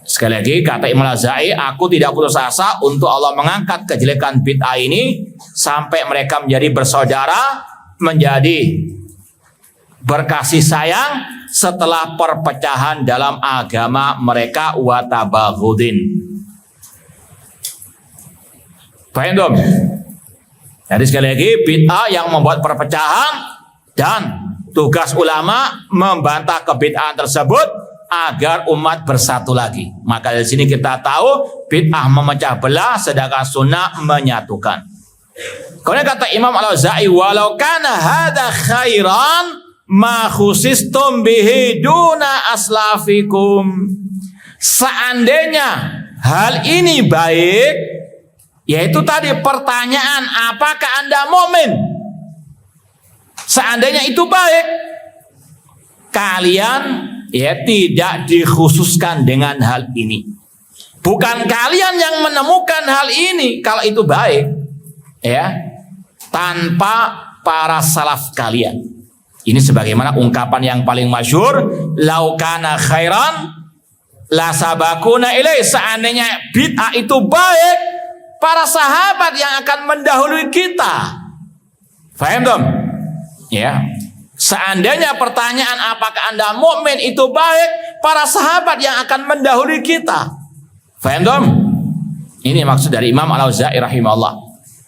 Sekali lagi, kata Imam Al-Auza'i, aku tidak putus asa untuk Allah mengangkat kejelekan bid'ah ini sampai mereka menjadi bersaudara, menjadi berkasih sayang setelah perpecahan dalam agama mereka, wa tabaghudin. Paham dong? Jadi sekali lagi, bid'ah yang membuat perpecahan, dan tugas ulama membantah kebid'ahan tersebut agar umat bersatu lagi. Maka dari sini kita tahu bid'ah memecah belah, sedangkan sunnah menyatukan. Kemudian kata Imam Al-Auza'i, walau kana hadza khairan ma khusistum bihi duna aslafikum. Seandainya hal ini baik, yaitu tadi pertanyaan, apakah Anda mukmin? Seandainya itu baik, kalian tidak dikhususkan dengan hal ini. Bukan kalian yang menemukan hal ini kalau itu baik, tanpa para salaf kalian. Ini sebagaimana ungkapan yang paling masyhur, lau kana khairan la sabakuna ilaih. Seandainya bid'ah itu baik, para sahabat yang akan mendahului kita. Faham dong? Ya. Seandainya pertanyaan apakah Anda mukmin itu baik, para sahabat yang akan mendahului kita. Faham dong? Ini maksud dari Imam Al-Auza'i rahimahullah.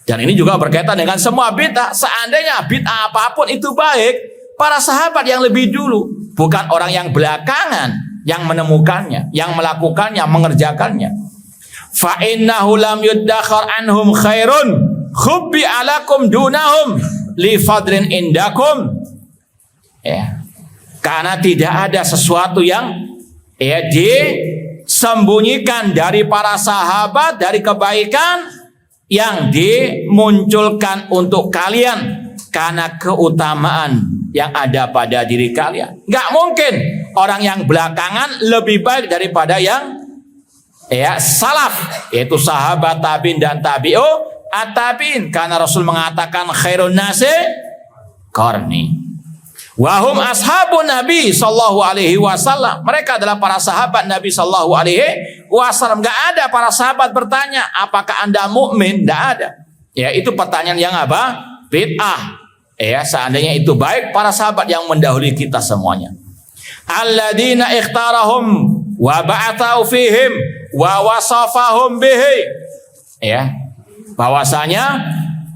Dan ini juga berkaitan dengan semua bid'ah. Seandainya bid'ah apapun itu baik, para sahabat yang lebih dulu, bukan orang yang belakangan yang menemukannya, yang melakukannya, mengerjakannya. Fa innahu lam yuddakhar anhum khairun khubbi alakum dunahum li fadlin indakum. Ya. Karena tidak ada sesuatu yang disembunyikan dari para sahabat dari kebaikan yang dimunculkan untuk kalian karena keutamaan yang ada pada diri kalian. Nggak mungkin orang yang belakangan lebih baik daripada yang salaf, yaitu sahabat, tabi'in dan tabi'u at-tabi'in. Karena Rasul mengatakan khairun nasi qarni wahum ashabun Nabi sallallahu alaihi wasallam. Mereka adalah para sahabat Nabi sallallahu alaihi wasallam. Nggak ada para sahabat bertanya, apakah Anda mukmin? Nggak ada. Ya, itu pertanyaan yang apa? Bid'ah. Ya, seandainya itu baik, para sahabat yang mendahului kita semuanya. Alladzina ikhtarahum wa ba'athu fihim wa wasafahum bihi. Ya. Bahwasanya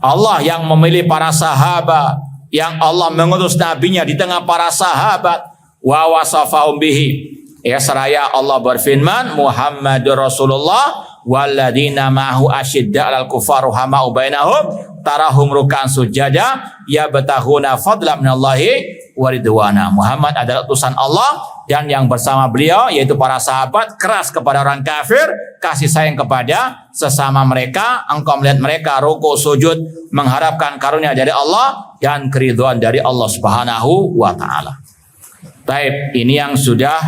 Allah yang memilih para sahabat, yang Allah mengutus nabinya di tengah para sahabat, wa wasafahum bihi. Ya, seraya Allah berfirman, Muhammadur Rasulullah walladzina ma'ahu asyidda 'alal kuffar rahamau bainahum tarahum ruk'an sujada yabtaghuna fadlan minallahi wa ridwana. Muhammad adalah utusan Allah dan yang bersama beliau yaitu para sahabat keras kepada orang kafir, kasih sayang kepada sesama mereka. Engkau melihat mereka ruku sujud mengharapkan karunia dari Allah dan keridhaan dari Allah Subhanahu wa taala. Baik, ini yang sudah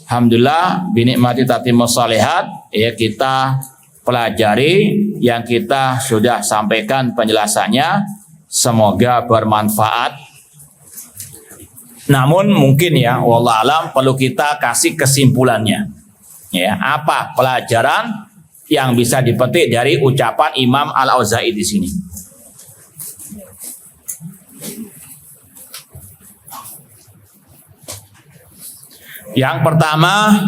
alhamdulillah binikmati tatimmus shalihat ya kita pelajari, yang kita sudah sampaikan penjelasannya, semoga bermanfaat. Namun mungkin ya wallahu alam perlu kita kasih kesimpulannya. Ya, apa pelajaran yang bisa dipetik dari ucapan Imam Al-Auza'i di sini? Yang pertama,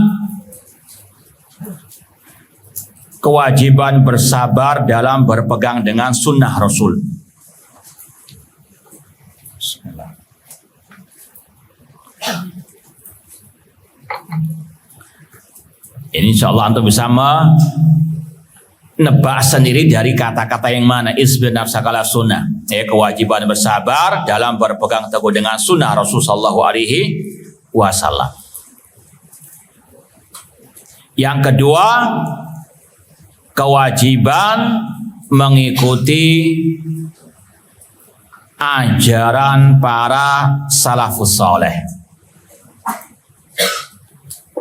kewajiban bersabar dalam berpegang dengan sunnah Rasul. Ini insya Allah antum bisa menebak sendiri dari kata-kata yang mana. Isbir nafsakala sunnah. Kewajiban bersabar dalam berpegang teguh dengan sunnah Rasul sallallahu alaihi wasallam. Yang kedua, kewajiban mengikuti ajaran para salafus saleh.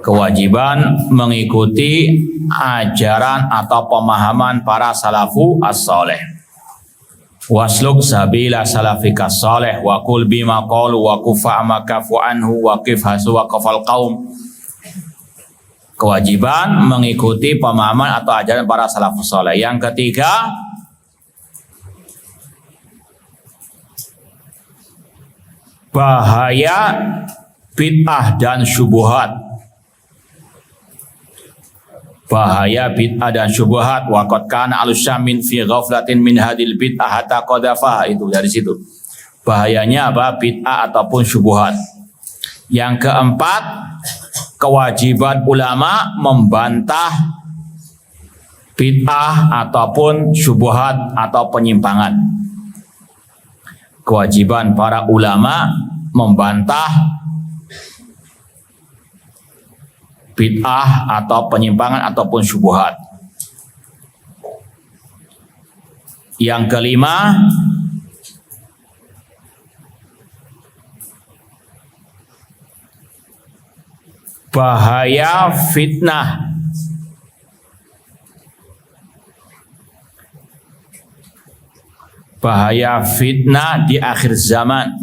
Kewajiban mengikuti ajaran atau pemahaman para salafu as-saleh. Wasluk sabila salafika saleh wa qul bima qalu wa kufa ma kafu anhu wa qif hasu wa qafal qaum. Kewajiban mengikuti pemahaman atau ajaran para salafus saleh. Yang ketiga, bahaya bid'ah dan syubhat. Bahaya bid'ah dan syubhat. Wa qad kana al-syamin fi ghaflatin min hadil bid'ah hatta qadafa. Itu dari situ. Bahayanya apa? Bid'ah ataupun syubhat. Yang keempat, kewajiban ulama membantah bid'ah ataupun syubhat atau penyimpangan. Kewajiban para ulama membantah bid'ah atau penyimpangan ataupun syubhat. Yang kelima, bahaya fitnah. Bahaya fitnah di akhir zaman.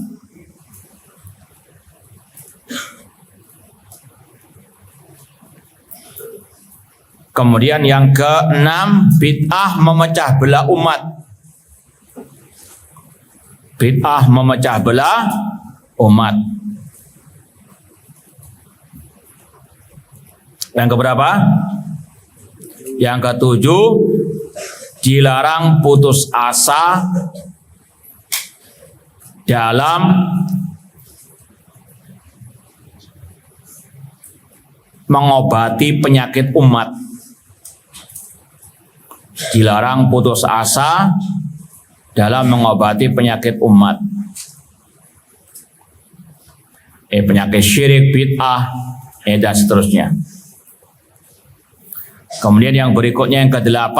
Kemudian yang keenam, bid'ah memecah belah umat. Bid'ah memecah belah umat. Yang keberapa? Yang ketujuh, dilarang putus asa dalam mengobati penyakit umat. Dilarang putus asa dalam mengobati penyakit umat. Penyakit syirik, bid'ah, dan seterusnya. Kemudian yang berikutnya yang ke-8,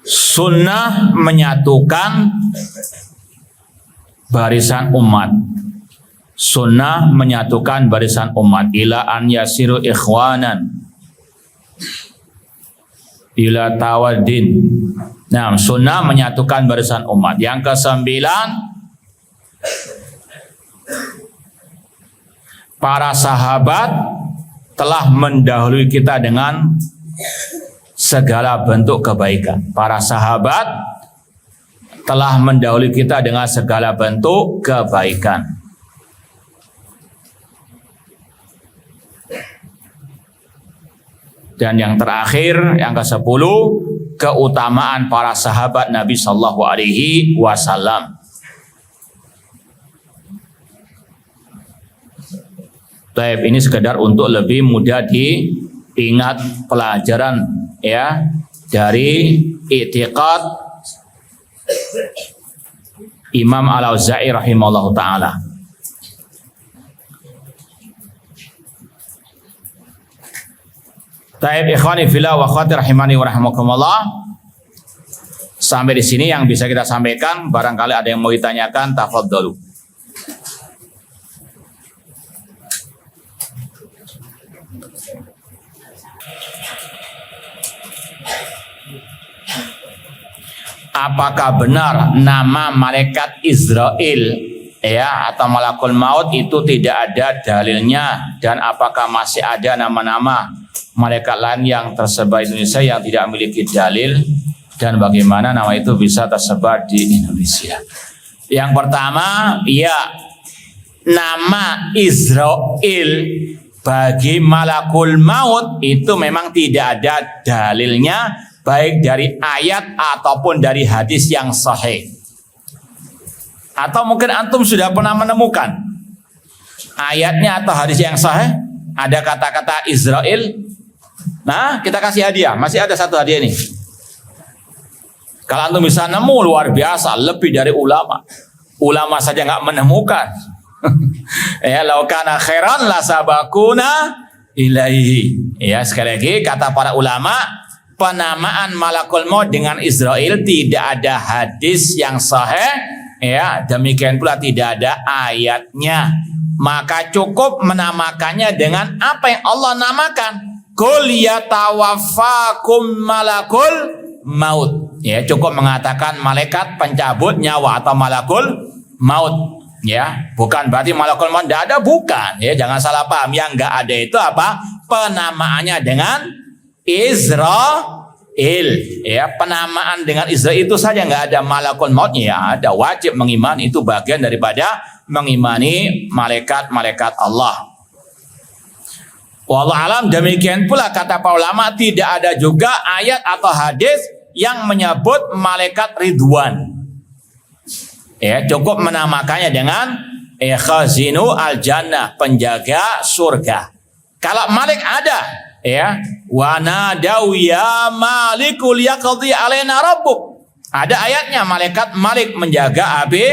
sunnah menyatukan barisan umat. Sunnah menyatukan barisan umat ila an yasiru ikhwanan ila tawaddin. Nah, sunnah menyatukan barisan umat. Yang ke-9, para sahabat telah mendahului kita dengan segala bentuk kebaikan. Para sahabat telah mendahului kita dengan segala bentuk kebaikan. Dan yang terakhir, yang ke-10, keutamaan para sahabat Nabi Sallallahu Alaihi Wasallam. Baik, ini sekedar untuk lebih mudah diingat pelajaran ya dari i'tiqad Imam Al-Auza'i rahimahullahu taala. Taib ikhwani fillah wa akhwati rahimani wa rahimakumullah. Sampai di sini yang bisa kita sampaikan. Barangkali ada yang mau ditanyakan, tafadhalu. Apakah benar nama malaikat Israel ya atau malakul maut itu tidak ada dalilnya, dan apakah masih ada nama-nama malaikat lain yang tersebar di Indonesia yang tidak memiliki dalil, dan bagaimana nama itu bisa tersebar di Indonesia? Yang pertama, ya, nama Israel bagi malakul maut itu memang tidak ada dalilnya, baik dari ayat ataupun dari hadis yang sahih. Atau mungkin antum sudah pernah menemukan ayatnya atau hadis yang sahih ada kata-kata Israel. Nah, kita kasih hadiah. Masih ada satu hadiah nih. Kalau antum bisa nemu, luar biasa, lebih dari ulama. Ulama saja nggak menemukan. Ya, lau kana khairan la sabakuna ilaihi. Ya, sekali lagi kata para ulama, penamaan malakul maut dengan Israel tidak ada hadis yang sahih. Ya, demikian pula tidak ada ayatnya. Maka cukup menamakannya dengan apa yang Allah namakan. Qul yatawaffakum malakul maut. Ya, cukup mengatakan malaikat pencabut nyawa atau malakul maut. Ya, bukan berarti malakul maut tidak ada, bukan. Ya, jangan salah paham. Yang enggak ada itu apa? Penamaannya dengan Israel. Ya, penamaan dengan Israel itu saja, enggak ada malakul maut. Ya, ada, wajib mengimani, itu bagian daripada mengimani malaikat-malaikat Allah. Wallahu alam. Demikian pula kata para ulama, tidak ada juga ayat atau hadis yang menyebut malaikat Ridwan. Ya, cukup menamakannya dengan khazinu al-jannah, penjaga surga. Kalau Malik ada, ya, wa nadau ya malikul yaqdi alaina rabbuk. Ada ayatnya, malaikat Malik menjaga api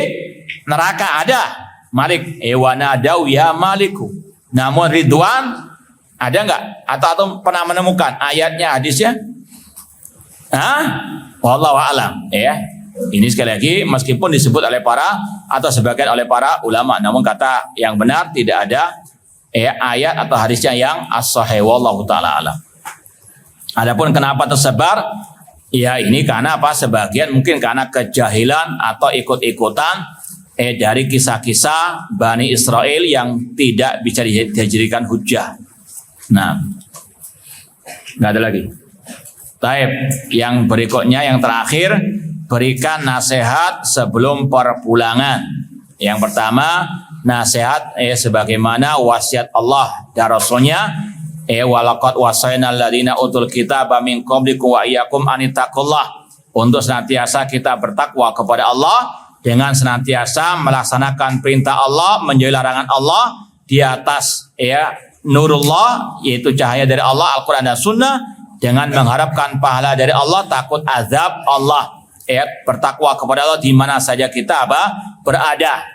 neraka, ada Malik, wa nadau ya maliku. Namun Ridwan ada enggak? Atau pernah menemukan ayatnya, hadisnya? Wallahu a'lam. Ya. Ini sekali lagi meskipun disebut oleh para atau sebagian oleh para ulama, namun kata yang benar tidak ada ayat atau hadisnya yang as-sahih, wallahu taala alam. Adapun kenapa tersebar? Ya, ini karena apa? Sebagian mungkin karena kejahilan atau ikut-ikutan dari kisah-kisah Bani Israel yang tidak bisa dijadikan hujah. Nah, nggak ada lagi. Taib, yang berikutnya, yang terakhir, berikan nasihat sebelum perpulangan. Yang pertama, nasihat sebagaimana wasiat Allah dan Rasulnya, walaqad wasayna alladziina utul kitaba min qablikum wa iyyakum anittaqullah, untuk senantiasa kita bertakwa kepada Allah dengan senantiasa melaksanakan perintah Allah, menjauhi larangan Allah di atas nurullah, yaitu cahaya dari Allah, Al-Quran dan Sunnah, dengan mengharapkan pahala dari Allah, takut azab Allah. Bertakwa kepada Allah di mana saja kita berada.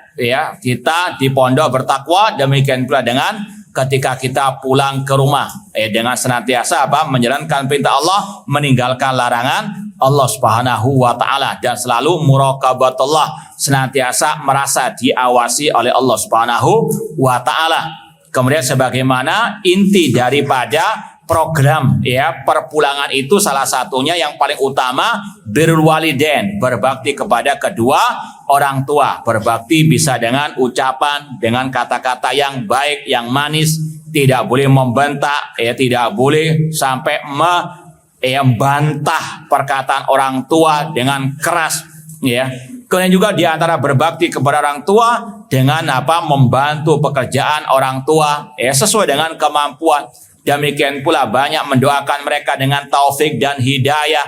Kita di pondok bertakwa, demikian pula dengan ketika kita pulang ke rumah, dengan senantiasa menjalankan perintah Allah, meninggalkan larangan Allah Subhanahu wa taala, dan selalu muraqabatullah, senantiasa merasa diawasi oleh Allah Subhanahu wa taala. Kemudian sebagaimana inti daripada program perpulangan itu, salah satunya yang paling utama birrul walidain, berbakti kepada kedua orang tua. Berbakti bisa dengan ucapan, dengan kata-kata yang baik, yang manis, tidak boleh membentak, tidak boleh sampai membantah perkataan orang tua dengan keras, Kemudian juga di antara berbakti kepada orang tua dengan membantu pekerjaan orang tua sesuai dengan kemampuan. Demikian pula banyak mendoakan mereka dengan taufik dan hidayah.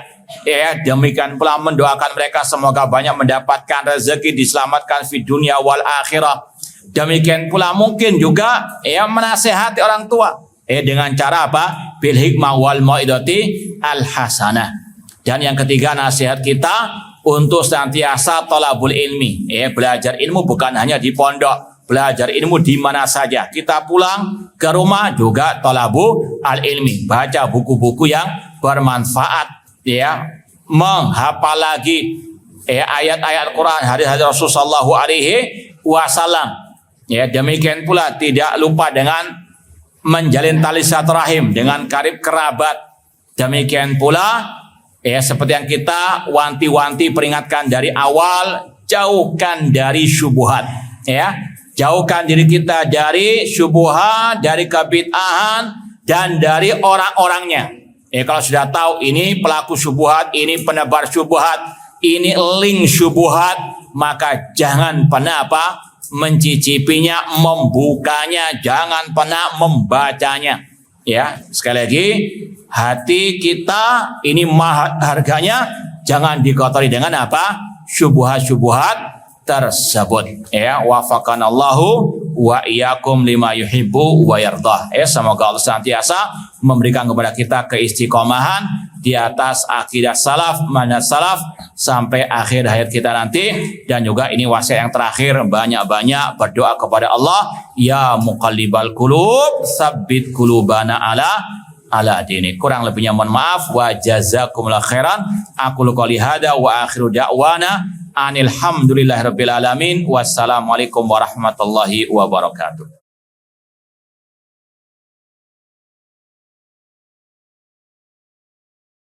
Demikian pula mendoakan mereka semoga banyak mendapatkan rezeki, diselamatkan di dunia wal akhirah. Demikian pula mungkin juga menasehati orang tua dengan cara bil hikmah wal mau'idati al hasanah. Dan yang ketiga, nasihat kita untuk senantiasa thalabul ilmi. Belajar ilmu bukan hanya di pondok, belajar ilmu di mana saja. Kita pulang ke rumah juga thalabu al ilmi, baca buku-buku yang bermanfaat, menghafal lagi ayat-ayat Quran, hadis-hadis Rasulullah sallallahu alaihi wasallam. Demikian pula tidak lupa dengan menjalin tali silaturahim dengan karib kerabat. Demikian pula seperti yang kita wanti-wanti peringatkan dari awal, jauhkan dari syubhat, jauhkan diri kita dari syubhat, dari kebid'ahan, dan dari orang-orangnya. Kalau sudah tahu ini pelaku syubhat, ini penebar syubhat, ini link syubhat, maka jangan pernah mencicipinya, membukanya, jangan pernah membacanya. Sekali lagi, hati kita ini harganya jangan dikotori dengan syubhat-syubhat tersebut. Wafaqanallahu wa iyyakum lima yuhibbu wa yardah. Semoga Allah senantiasa memberikan kepada kita keistiqomahan di atas akidah salaf, manhaj salaf sampai akhir hayat kita nanti. Dan juga ini wasiat yang terakhir, banyak-banyak berdoa kepada Allah, ya muqallibal qulub tsabbit qulubana ala dini. Kurang lebihnya mohon maaf, wa jazakumullahu khairan. Aku qouli hada wa akhiru da'wana anil hamdulillahirabbil alamin. Wassalamualaikum warahmatullahi wabarakatuh.